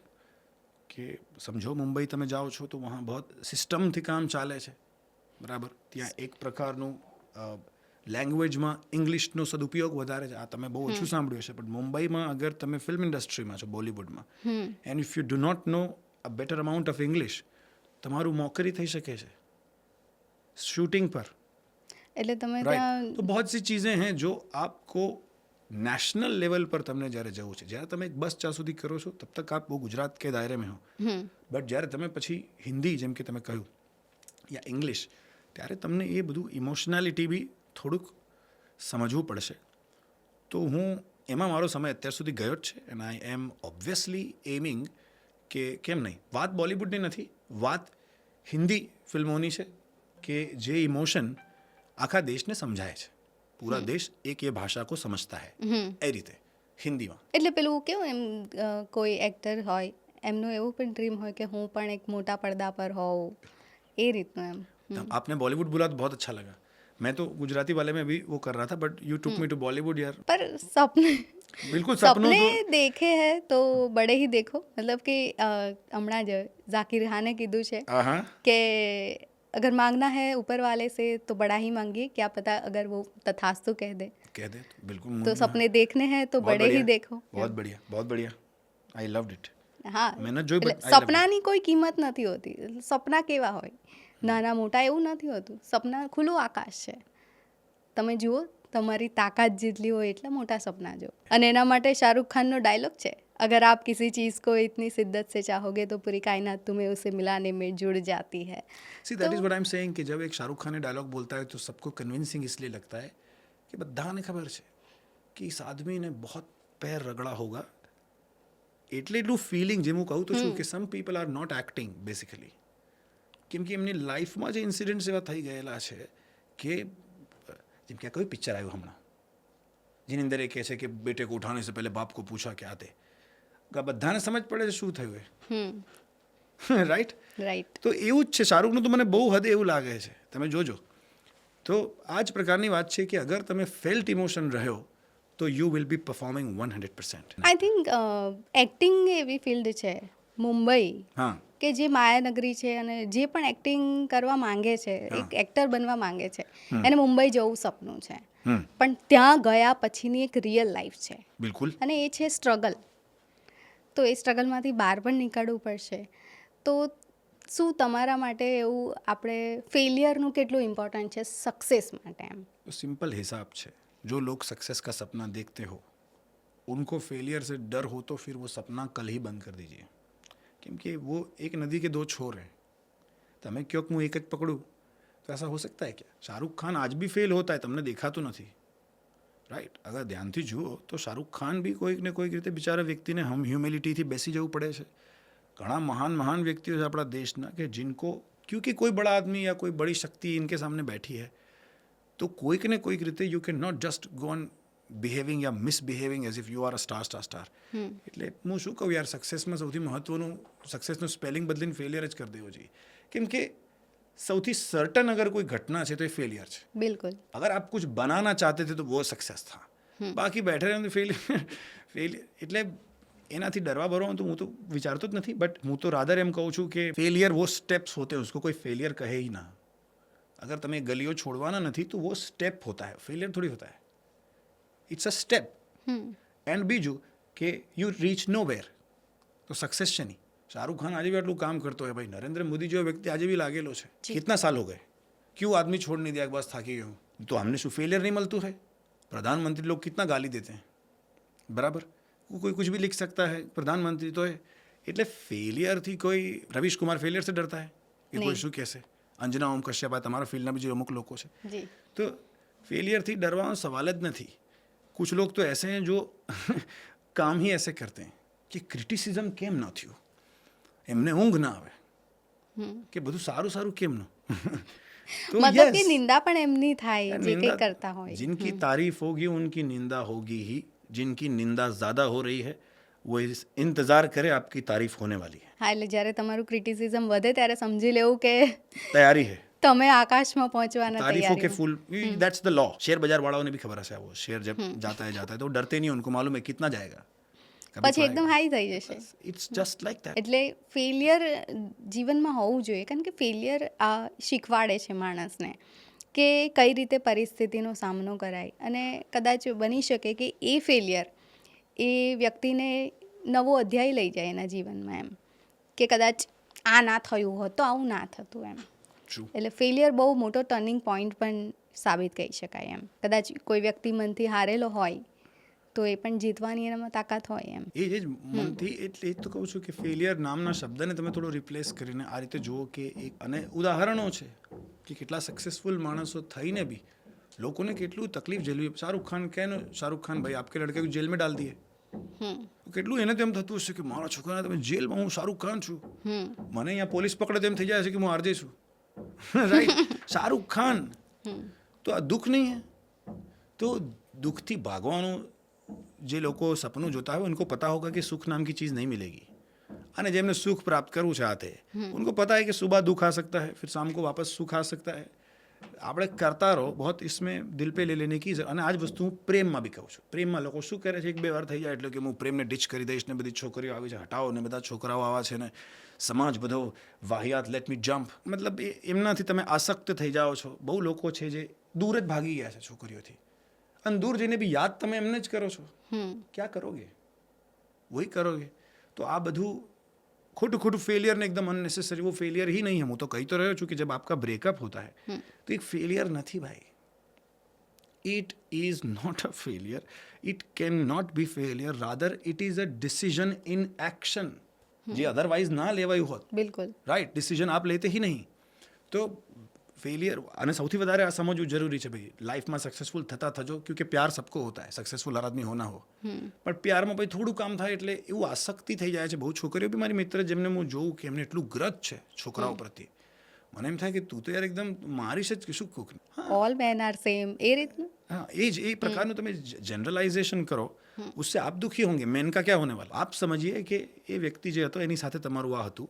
કે સમજો મુંબઈ તમે જાઓ છો તો વहाँ बहुत સિસ્ટમથી કામ ચાલે છે. બરાબર. ત્યાં એક પ્રકારનું લેંગ્વેજમાં ઇંગ્લિશનો સદુપયોગ વધારે છે. આ તમે બહુ ઓછું સાંભળ્યું હશે, પણ મુંબઈમાં અગર તમે ફિલ્મ ઇન્ડસ્ટ્રીમાં છો, બોલિવૂડમાં, and if you do not know a better amount of English, તમારું મોકરી થઈ શકે છે शूटिंग पर. એટલે તમે राइट. ત્યાં तो बहुत सी चीज़ें हैं जो आपको नेशनल लेवल पर તમને જ્યારે જવું છે, જ્યારે તમે એક બસ ત્યાં સુધી કરો છો તબ તક આપ वो गुजरात के दायरे में हो. બટ જ્યારે તમે પછી હિન્દી, જેમ કે તમે કહ્યું, યા ઇંગ્લિશ, ત્યારે તમને એ બધું ઇમોશનાલિટી બી થોડુંક સમજવું પડશે. તો હું એમાં મારો સમય અત્યાર સુધી ગયો જ છે. And I am obviously aiming કે કેમ નહીં, વાત બોલિવૂડની નથી, વાત હિન્દી ફિલ્મોની છે કે જે ઇમોશન આખા દેશને સમજાય છે. પૂરા દેશ એક એ ભાષા કો સમજતા હૈ, એ રીતે હિન્દીમાં. એટલે પેલું કેવું એમ કોઈ એક્ટર હોય એમનું એવું પણ ડ્રીમ હોય કે હું પણ એક મોટા પડદા પર હોઉં, એ રીતનું એમ? आपने बॉलीवुड बोला तो बहुत अच्छा लगा. मैं तो गुजराती वाले में भी वो कर रहा था, but you took me to Bollywood यार. पर सपने बिल्कुल सपनों सपने तो देखे हैं तो बड़े ही देखो. मतलब कि હમણાં જ ઝાકિર ખાને કીધું છે हाँ કે अगर मांगना है ऊपर वाले से तो बड़ा ही मांगिए, क्या पता अगर वो तथास्तु कह दे. कह दे तो बिल्कुल मुंह तो में सपने देखने हैं तो बहुत बड़े ही बढ़िया, देखो. बहुत बढ़िया, बहुत बढ़िया. I loved it. હા, મહેનત જોઈ, એટલે but I loved it. સપનાની કોઈ કિંમત નથી હોતી. સપના કેવા હોય, નાના મોટા એવું નથી હોતું. સપના ખુલ્લું આકાશ છે. તમે જુઓ, તમારી તાકાત જેટલી હોય એટલા મોટા સપના જો. અને એના માટે શાહરૂખ ખાનનો ડાયલોગ છે, अगर आप किसी चीज़ को इतनी शिद्दत से चाहोगे तो पूरी कायनात तुम्हें उसे मिलाने में जुड़ जाती है. See that is what I am saying कि जब एक शाहरुख खान डायलॉग बोलता है तो सबको कन्विंसिंग इसलिए लगता है कि બધાને ખબર છે કે इस આદમીને बहुत पैर રગડા હોગા એટલે એટલું ફિલિંગ જે હું કહું તો છું કે some people are not acting basically કેમ કે એમની લાઈફમાં જે ઇન્સિડન્ટ્સ એવા થઈ ગયેલા છે કે જેમ કે કોઈ પિક્ચર આવ્યું હમણાં જેની અંદર એ કહે છે કે બેટે કો ઉઠાને સે પહેલે બાપ કો પૂછા ક્યા થે બધાને સમજ પડે છે શું થયું એ રાઈટ રાઈટ. તો એવું જ છે શાહરુખનું તો મને બહુ હદે એવું લાગે છે તમે જોજો તો આ જ પ્રકારની વાત છે કે અગર તમે ફેલ્ટ ઇમોશન રહ્યો તો you will be performing 100%. I think acting એવી ફિલ્ડ છે મુંબઈ હા કે જે માયાનગરી છે અને જે પણ એક્ટિંગ કરવા માંગે છે, એક એક્ટર બનવા માંગે છે, એને મુંબઈ જવું સપનું છે. પણ ત્યાં ગયા પછીની એક રિયલ લાઈફ છે બિલકુલ અને એ છે સ્ટ્રગલ. તો એ સ્ટ્રગલમાંથી બહાર પણ નીકળવું પડશે. તો શું તમારા માટે એવું આપણે ફેલિયરનું કેટલું ઇમ્પોર્ટન્ટ છે સક્સેસ માટે એમ? सिंपल हिसाब છે जो लोग सक्सेस का सपना देखते हो उनको फेलियर से डर हो तो फिर वो सपना कल ही बंद कर दीजिए क्योंकि वो एक नदी के दो छोर हैं તમે क्यों હું એક જ પકડું तो ऐसा हो सकता है क्या? शाहरुख खान आज भी फेल होता है તમને દેખાતું નથી રાઈટ. અગર ધ્યાનથી જુઓ તો શાહરુખ ખાન બી કોઈક ને કોઈક રીતે બિચારા વ્યક્તિને હમ હ્યુમિલિટીથી બેસી જવું પડે છે. ઘણા મહાન વ્યક્તિઓ છે આપણા દેશના કે जिनको क्योंकि कोई बड़ा आदमी या कोई बड़ी शक्ति इनके सामने बैठी है तो कोईक ने कोईक રીતે you can not just go on behaving યા misbehaving as if you are a star. એટલે હું શું કહું યાર સક્સેસમાં સૌથી મહત્વનું સક્સેસનું સ્પેલિંગ બદલીને ફેલિયર જ કરી દેવો જોઈએ કેમ કે સૌથી સર્ટન અગર કોઈ ઘટના છે તો એ ફેલિયર છે. બિલકુલ. अगर आप कुछ बनाना चाहते थे तो वो सक्सेस था. બાકી બેઠે રહે તો ફેલિયર એટલે એનાથી ડરવા ભરવા તો હું તો વિચારતો જ નથી. બટ હું તો રાધર એમ કહું છું કે ફેલિयर वो स्टेप्स होते हैं उसको कोई फेलियर कहे ही ना. अगर તમે ગલીઓ છોડવાના નથી તો वो स्टेप होता है फेलियर थोड़ी होता है. It's a step. એન્ડ બીજું કે યુ રીચ નો વેર તો સક્સેસ છે નહીં. શાહરુખ ખાન આજે બી આટલું કામ કરતો હોય ભાઈ નરેન્દ્ર મોદી જેવો વ્યક્તિ આજે બી લાગેલો છે. कितना साल हो गए क्यों आदमी छोड़ नहीं दिया बस थाकी गए हूँ तो हमने શું फेलियर नहीं मिलતું है. प्रधानमंत्री लोग कितना गाली देते हैं बराबर कोई कुछ भी लिख सकता है प्रधानमंत्री तो है એટલે ફેલિયરથી કોઈ રવીશ કુમાર ફેલિયર से डरता है કે કોઈ શું કહેશે. અંજના ઓમ કશ્યપ આ તમારા ફિલ્ડના બી જે અમુક લોકો છે જી. તો ફેલિયરથી ડરવાનો સવાલ જ નથી. कुछ लोग तो ऐसे हैं जो काम ही ऐसे करते हैं कि ક્રિટિસિઝમ કેમ ન થયું એમને ઊંઘ ના આવે કે બધું સારું સારું કેમ ન तो मतलब कि yes, निंदा પણ એમની થાય જે કંઈ निंदा- કરતા હોય. जिनकी तारीफ होगी उनकी निंदा होगी ही. जिनकी निंदा ज़्यादा हो रही है वो इंतज़ार करे आपकी तारीफ होने वाली है. હા એટલે જ્યારે તમારું ક્રિટિસિઝમ વધે ત્યારે સમજી લેવું કે तैयारी है તમે આકાશમાં પહોંચવાના तारीफों के તૈયારી. फूल दैट्स द लॉ. शेयर बाजार वालों ने भी खबर है वो शेयर जब जाता है तो डरते नहीं उनको मालूम है कितना जाएगा પછી એકદમ હાઈ થઈ જશે. It's just like that. એટલે ફેલિયર જીવનમાં હોવું જોઈએ કારણ કે ફેલિયર આ શીખવાડે છે માણસને કે કઈ રીતે પરિસ્થિતિનો સામનો કરાય અને કદાચ બની શકે કે એ ફેલિયર એ વ્યક્તિને નવો અધ્યાય લઈ જાય એના જીવનમાં એમ કે કદાચ આ ના થયું હોત તો આવું ના થતું એમ. True. એટલે ફેલિયર બહુ મોટો ટર્નિંગ પોઈન્ટ પણ સાબિત કહી શકાય એમ. કદાચ કોઈ વ્યક્તિ મનથી હારેલો હોય તો એ પણ જીતવાની એનામાં તાકાત હોય એમ. એ જ મનથી એટલે એ જ તો કહું છું કે ફેલિયર નામના શબ્દને તમે થોડો રિપ્લેસ કરીને આ રીતે જુઓ કે એક અને ઉદાહરણો છે કે કેટલા સક્સેસફુલ માણસો થઈને બી લોકોને કેટલું તકલીફ ઝેલવી. શાહરુખ ખાન કહે ને શાહરુખ ખાન ભાઈ આપકે લડકે को जेल में डाल दिए કેટલું એને તેમ થતું હશે કે મારા છોકરાને તમે જેલમાં હું શાહરુખ ખાન છું મને અહીંયા પોલીસ પકડે તેમ થઈ જાય છે કે હું આરજે છું રાઈટ. શાહરુખ ખાન તો આ દુઃખ નહીં હે તો દુઃખથી ભાગવાનું જે લોકો સપનું જોતા હોય उनको पता होगा कि सुख नाम की चीज़ नहीं मिलेगी. અને જેમને સુખ પ્રાપ્ત કરવું છે આતે उनको पता है कि सुबह दुख आ सकता है फिर शाम को वापस सुख आ सकता है. આપણે કરતા રહો बहुत इसमें दिल पे ले लेने की. અને આ જ વસ્તુ હું પ્રેમમાં બી કહું છું. પ્રેમમાં લોકો શું કરે છે એક બે વાર થઈ જાય એટલે કે હું પ્રેમને ડિચ કરી દઈશ ને બધી છોકરીઓ આવી છે હટાવો ને બધા છોકરાઓ આવા છે ને સમાજ બધો વાહિયાત લેટ મી જમ્પ મતલબ એમનાથી તમે આસક્ત થઈ જાઓ છો. બહુ લોકો છે જે દૂર જ ભાગી ગયા છે છોકરીઓથી અને દૂર જઈને બી યાદ તમે એમને જ કરો છો. ક્યાં કરોગે વહી કરોગે. તો આ બધું खोटू खोटू फेलियर ने एकदम अननेसेसरी वो फेलियर ही नहीं है. હું તો કહી તો રહ્યો છું કે जब आपका ब्रेकअप होता है तो एक फेलियर નથી ભાઈ. it is not a failure. It cannot be failure. Rather, it is a decision in action. જે અધરવાઇઝ ના લેવાયું હોત, બિલકુલ રાઈટ ડિસિઝન આપ લેતે ही નહીં, તો ફેલિયર. અને સૌથી વધારે આ સમજવું જરૂરી છે ભાઈ, લાઈફમાં સક્સેસફુલ થતા થજો, ક્યોંકि પ્યાર સબકો હોતા है, सक्सेसफुल हर आदमी होना हो, પણ પ્યારમાં ભાઈ થોડું કામ થાય એટલે એવું આસક્તિ થઈ જાય છે. બહુ છોકરીઓ બી મારી મિત્ર જેમને હું જોઉં કે એમને એટલું ગ્રજ છે છોકરાઓ પ્રત્યે, મને એમ થાય કે તું તો યાર એકદમ મારીશ જ કે શું કોક. ઓલ મેન આર સેમ એ રીતનું. हाँ, એ પ્રકારનું તમે જનરલાઇઝેશન કરો, उससे आप दुखी होंगे. मैन का क्या होने वाला. आप समझिए कि એ વ્યક્તિ જે હતો એની સાથે તમારું આ હતું,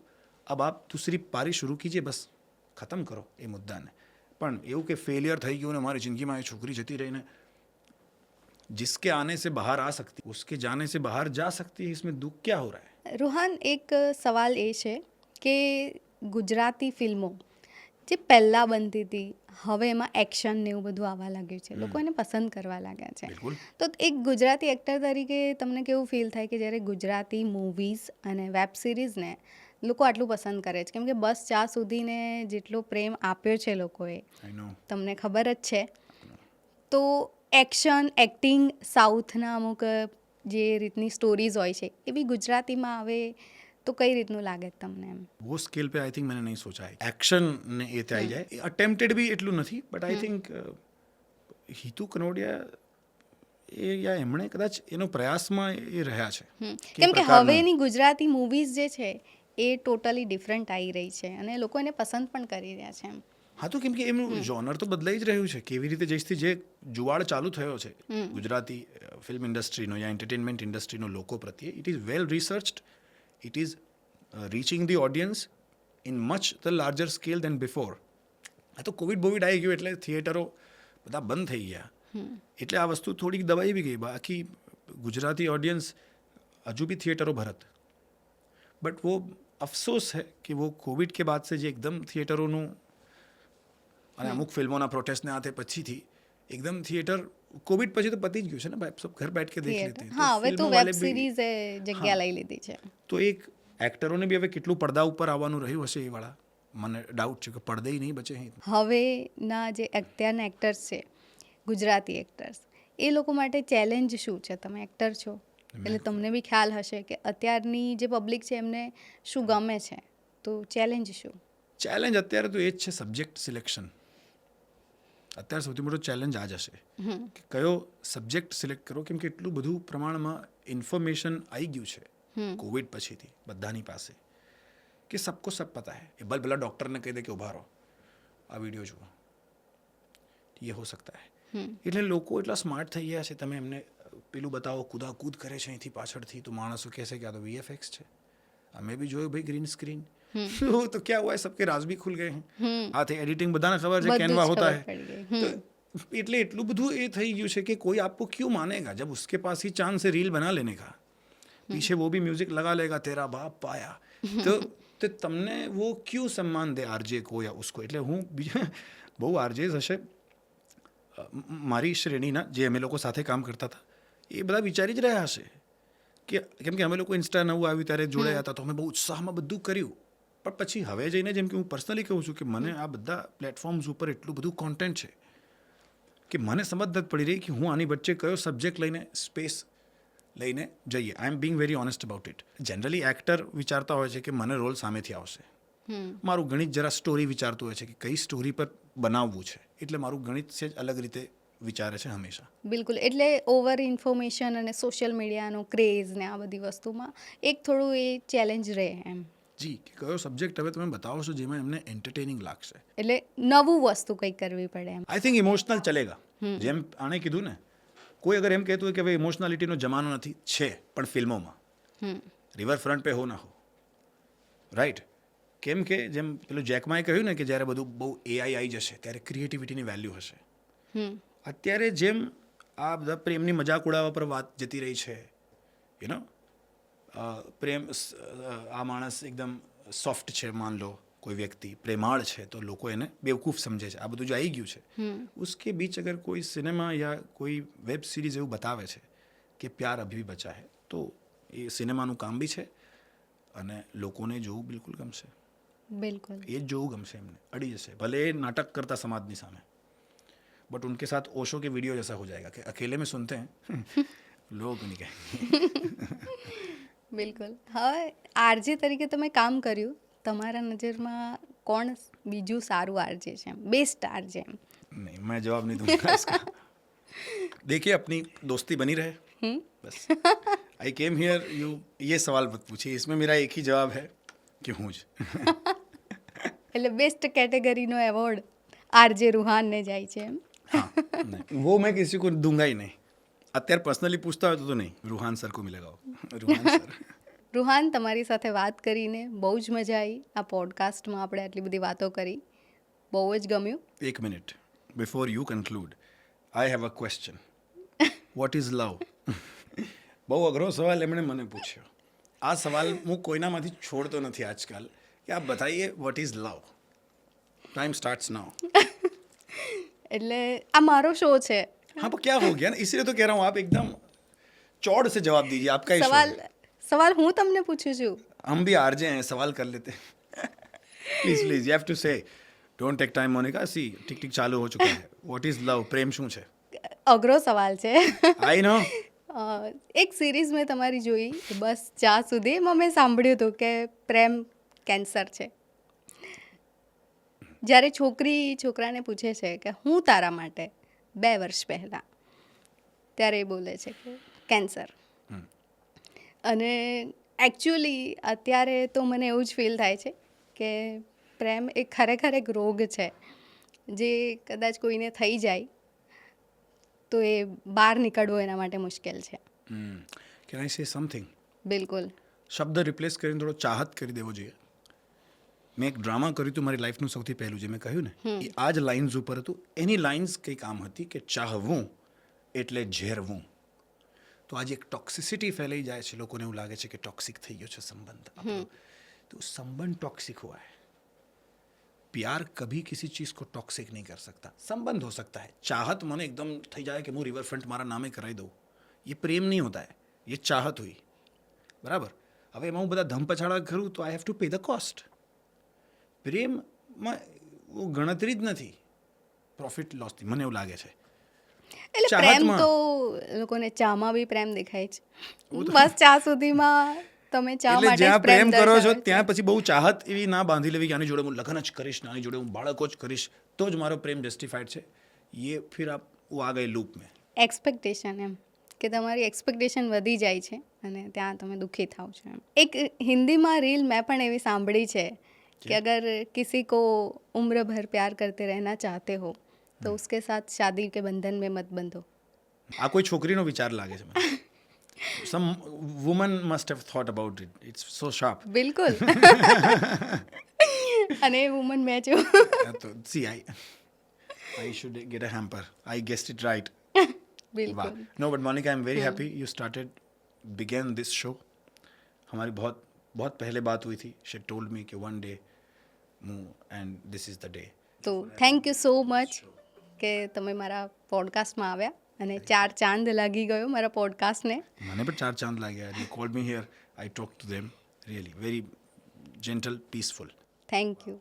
अब आप दूसरी पारी शुरू कीजिए, बस ખતમ કરો એ મુદ્દાને. પણ એવું કે ફેલિયર થઈ ગયું ને મારી જિંદગીમાં એ છોકરી જતી રહીને, जिसके आने से बाहर आ सकती उसके जाने से बाहर जा सकती है, इसमें दुख क्या हो रहा है. રૂહાન, એક સવાલ એ છે કે ગુજરાતી ફિલ્મો જે પહેલાં બનતી હતી હવે એમાં એક્શન ને એવું બધું આવવા લાગ્યું છે, લોકો એને પસંદ કરવા લાગ્યા છે. બિલકુલ. તો એક ગુજરાતી એક્ટર તરીકે તમને કેવું ફીલ થાય કે જ્યારે ગુજરાતી મૂવીઝ અને વેબ સિરીઝને લોકો આટલું પસંદ કરે છે? કેમ કે બસ ચા સુધીને જેટલો પ્રેમ આપ્યો છે લોકોએ, આઈ નો. તમને ખબર જ છે. તો એક્શન એક્ટિંગ સાઉથના અમુક જે રીતની સ્ટોરીઝ હોય છે એ બી ગુજરાતીમાં આવે તો કઈ રીતનું લાગે તમને એમ? वो स्केल पे आई थिंक मैंने नहीं सोचा है एक्शन ने એ થઈ જાય. અટેમ્પ્ટેડ બી એટલું નથી, but I think Hitu Kanodia એ યા એમણે કદાચ એનો પ્રયાસમાં એ રહ્યા છે. કેમ કે હવેની ગુજરાતી મૂવીઝ જે છે એ ટોટલી ડિફરન્ટ આવી રહી છે અને લોકો એને પસંદ પણ કરી રહ્યા છે એમ. હા, તો કેમ કે એમનું જોનર તો બદલાઈ જ રહ્યું છે. કેવી રીતે જઈથી જે જુવાળ ચાલુ થયો છે ગુજરાતી ફિલ્મ ઇન્ડસ્ટ્રીનો યા એન્ટરટેનમેન્ટ ઇન્ડસ્ટ્રીનો લોકો પ્રત્યે, it is well researched, it is reaching the audience in much the larger scale than before. આ તો કોવિડ આવી ગયું એટલે થિયેટરો બધા બંધ થઈ ગયા, એટલે આ વસ્તુ થોડીક દબાઈ બી ગઈ. બાકી ગુજરાતી ઓડિયન્સ હજુ भी थिएटरों भरत, बट वो अफसोस है कि वो कोविड के बाद से જે એકદમ થિયેટરોનું અને અમુક ફિલ્મોના પ્રોટેસ્ટને આતે પછીથી એકદમ થિયેટર કોવિડ પછી તો પતી જ ગયું છે ને ભાઈ, સબ ઘર બેઠ કે દેખ લેતે हैं. હા, હવે તો ફિલ્મો વેબ વાલે ભી- સિરીઝે જગ્યા લઈ લીધી છે. તો એક એક્ટરોને બી હવે કેટલું પડદા ઉપર આવવાનું રહ્યું હશે એ વાળા, મને ડાઉટ છે કે પડદે નહીં બચે અહીં. હવેના જે અત્યારના એક્ટર્સ છે ગુજરાતી એક્ટર્સ, એ લોકો માટે ચેલેન્જ શું છે? તમે એક્ટર છો એટલે તમને બી ખ્યાલ હશે કે અત્યારની જે પબ્લિક છે એમને શું ગમે છે, તો ચેલેન્જ શું? ચેલેન્જ અત્યારે તો એ જ છે, સબ્જેક્ટ સિલેક્શન. અત્યારે સૌથી મોટો ચેલેન્જ આ જ હશે કે કયો સબ્જેક્ટ સિલેક્ટ કરો, કેમ કે એટલું બધું પ્રમાણમાં ઇન્ફોર્મેશન આવી ગયું છે કોવિડ પછીથી બધાની પાસે કે સબકો સબ પતા હૈ. એ ભલે પેલા ડૉક્ટરને કહી દે કે ઉભા રહો, આ વિડીયો જુઓ, એ હો સકતા હૈ. એટલે લોકો એટલા સ્માર્ટ થઈ ગયા છે, તમે એમને પેલું બતાવો કૂદાકૂદ કરે છે અહીંથી પાછળથી, તો માણસો કહેશે કે આ તો VFX છે. અમે બી જોયું ભાઈ ગ્રીન સ્ક્રીન, તો क्या हुआ है, सबके राज भी खुल गए हैं. આ થઈ એડિટિંગ બધાને ખબર છે, કેનવા હોતા है. એટલે એટલું બધું એ થઈ ગયું છે કે કોઈ આપકો ક્यों मानेगा जब उसके पास ही चांस है रील बना लेने का, पीछे वो भी म्यूजिक लगा लेगा तेरा बाप पाया, તો તમને वो क्यों सम्मान दे आरजे को या उसको. એટલે હું બહુ આરજેસ હશે મારી શ્રેણીના જે અમે લોકો સાથે કામ કરતા હતા, એ બધા વિચારી જ રહ્યા હશે કે કેમ કે અમે લોકો ઇન્સ્ટા નવું આવ્યું ત્યારે જોડાયા હતા, તો અમે બહુ ઉત્સાહમાં બધું કર્યું. પણ પછી હવે જઈને જેમ કે હું પર્સનલી કહું છું કે મને આ બધા પ્લેટફોર્મ્સ ઉપર એટલું બધું કોન્ટેન્ટ છે કે મને સમજ નથી પડી રહી કે હું આની વચ્ચે કયો સબ્જેક્ટ લઈને સ્પેસ લઈને જઈએ. I am being very honest about it. Generally actor વિચારતા હોય છે કે મને રોલ સામેથી આવશે, મારું ગણિત જરા સ્ટોરી વિચારતું હોય છે કે કઈ સ્ટોરી પર બનાવવું છે, એટલે મારું ગણિત છે અલગ રીતે વિચારે છે હંમેશા. બિલકુલ, એટલે ઓવર ઇન્ફોર્મેશન અને સોશિયલ મીડિયાનો ક્રેઝ ને આ બધી વસ્તુમાં એક થોડું એ ચેલેન્જ રહે એમ. જી, કે કયો સબ્જેક્ટ હવે તમે બતાવો છો જેમાં એમને એન્ટરટેનિંગ લાગશે. એટલે નવું વસ્તુ કંઈક કરવી પડે એમ. I think emotional ચલેગા. જેમ આણે કીધું ને, કોઈ અગર એમ કહેતું હોય કે હવે ઇમોશનાલિટીનો જમાનો નથી, છે પણ ફિલ્મોમાં રિવરફ્રન્ટ પે હો ના હો, રાઈટ. કેમ કે જેમ પેલું જેકમાએ કહ્યું ને કે જ્યારે બધું બહુ AI આવી જશે ત્યારે ક્રિએટિવિટીની વેલ્યુ હશે. અત્યારે જેમ આ બધા પ્રેમની મજાક ઉડાવવા પર વાત જતી રહી છે, યુ નો, પ્રેમ આ માણસ એકદમ સોફ્ટ છે, માન લો કોઈ વ્યક્તિ પ્રેમાળ છે તો લોકો એને બેવકૂફ સમજે છે, આ બધું જો આવી ગયું છે, उसके बीच अगर कोई सिनेमा या कोई वेब सीरीज એવું બતાવે છે કે પ્યાર અભી भी बचा है, તો એ સિનેમાનું કામ બી છે અને લોકોને જોવું બિલકુલ ગમશે. બિલકુલ એ જ જોવું ગમશે, એમને અડી જશે, ભલે એ નાટક કરતા સમાજની સામે, बट उनके साथ ओशो के वीडियो जैसा हो जाएगा कि अकेले में सुनते हैं लोग नहीं कहेंगे. બિલકુલ. હવે આરજે તરીકે તમે કામ કર્યું, તમારા નજરમાં કોણ બીજું સારું આરજે છે, બેસ્ટ આરજે? नहीं, मैं जवाब नहीं दूंगा इसका. देखिए, अपनी दोस्ती बनी रहे बस. आई केम हियर, यू ये सवाल मत पूछिए, इसमें मेरा एक ही जवाब है कि हूँ જ. એટલે બેસ્ટ કેટેગરીનો એવોર્ડ આરજે રૂહાનને જાય છે એમ? हाँ, नहीं, वो मैं किसी को दूंगा ही नहीं. અત્યારે પર્સનલી પૂછતા હોય તો નહીં, રૂહાન સર को मिलेगा वो. રૂહાન સર. રૂહાન, તમારી સાથે વાત કરીને બહુ જ મજા આવી. આ પોડકાસ્ટમાં આપણે આટલી બધી વાતો કરી, બહુ જ ગમ્યું. એક minute, before you conclude, I have a question. Vote is લવ? બહુ અઘરો સવાલ એમણે મને પૂછ્યો. આ સવાલ હું કોઈનામાંથી છોડતો નથી આજકાલ કે આપ બતાઈએ what is love. Time starts now. એટલે આ મારો શો છે. हाँ, पर क्या हो गया ना, इसलिए तो कह रहा हूँ, आप एकदम चौड़ से जवाब दीजिए. आपका ही સવાલ शो है. સવાલ હું તમને પૂછું છું. हम भी आरजे हैं, सवाल कर लेते हैं. Please you have to say. Don't take time Monica. See tick tick चालू हो चुका है. What is love? प्रेम શું છે? અઘરો સવાલ છે. આઈ નો. એક સિરીઝ મેં તમારી જોઈ, બસ જ્યાં સુધી એમાં મેં સાંભળ્યું હતું કે પ્રેમ કેન્સર છે. જ્યારે છોકરી છોકરાને પૂછે છે કે હું તારા માટે 2 વર્ષ પહેલાં, ત્યારે એ બોલે છે કે કેન્સર. અને એકચ્યુઅલી અત્યારે તો મને એવું જ ફીલ થાય છે કે પ્રેમ એ ખરેખર એક રોગ છે જે કદાચ કોઈને થઈ જાય તો એ બહાર નીકળવો એના માટે મુશ્કેલ છે. Can I say something? બિલકુલ. શબ્દ રિપ્લેસ કરીને થોડો ચાહત કરી દેવો જોઈએ. મેં એક ડ્રામા કર્યું હતું મારી લાઈફનું સૌથી પહેલું, જે મેં કહ્યું ને, એ આ જ લાઇન્સ ઉપર હતું. એની લાઇન્સ કંઈક આમ હતી કે ચાહવું એટલે ઝેરવું. તો આજે એક ટોક્સિસિટી ફેલાઈ જાય છે, લોકોને એવું લાગે છે કે ટોક્સિક થઈ ગયો છે સંબંધ આપણો. तो संबंध टॉक्सिक हुआ है. प्यार कभी किसी चीज़ को टॉक्सिक नहीं कर सकता. संबंध हो सकता है. चाहत મને एकदम થઈ જાય કે હું રિવરફ્રન્ટ મારા નામે કરાવી દઉં, ये प्रेम नहीं होता है, ये चाहत हुई. બરાબર? હવે એમાં હું બધા ધમપછાડા કરું તો આઈ have to pay the cost. પ્રેમમાં ગણતરી જ નથી પ્રોફિટ લોસની, મને એવું લાગે છે. એટલે પ્રેમ તો લોકોને ચામાં બી પ્રેમ દેખાય છે. બસ ચા સુધીમાં તમે ચા એટલે માટે જ્યાં પ્રેમ કરો છો દર્શાવો ત્યાં પછી બહુ ચાહત એવી ના બાંધી લેવી કે આની જોડે હું લગ્ન જ કરીશ ને આની જોડે હું બાળકો જ કરીશ તો જ મારો પ્રેમ જસ્ટિફાઈડ છે. ये फिर आप वो आ गए लूप में. એક્સપેક્ટેશન એમ કે તમારી એક્સપેક્ટેશન વધી જાય છે અને ત્યાં તમે દુઃખી થાવ છો એમ. એક હિન્દીમાં રીલ મેં પણ એવી સાંભળી છે कि अगर किसी को उम्र भर प्यार करते रहना चाहते हो तो उसके साथ शादी के बंधन में मत बंधो. આ કોઈ છોકરીનો વિચાર લાગે છે મને. Some woman must have thought about it. It's so sharp. બિલકુલ. અને એ વુમન મેં છું. તો see I should get a hamper. I guessed it right. બિલકુલ. No, but Monica, I'm very happy you began this show. हमारी बहुत बहुत पहले बात हुई थी. She told me कि one day and this is the day. તો થેન્ક યુ સો મચ કે તમે મારા પોડકાસ્ટમાં આવ્યા અને 4 ચાંદ લાગી ગયો મારા પોડકાસ્ટને. મને પણ 4 ચાંદ લાગ્યા. You called me here. I talked to them. Really, very gentle, peaceful. Thank you.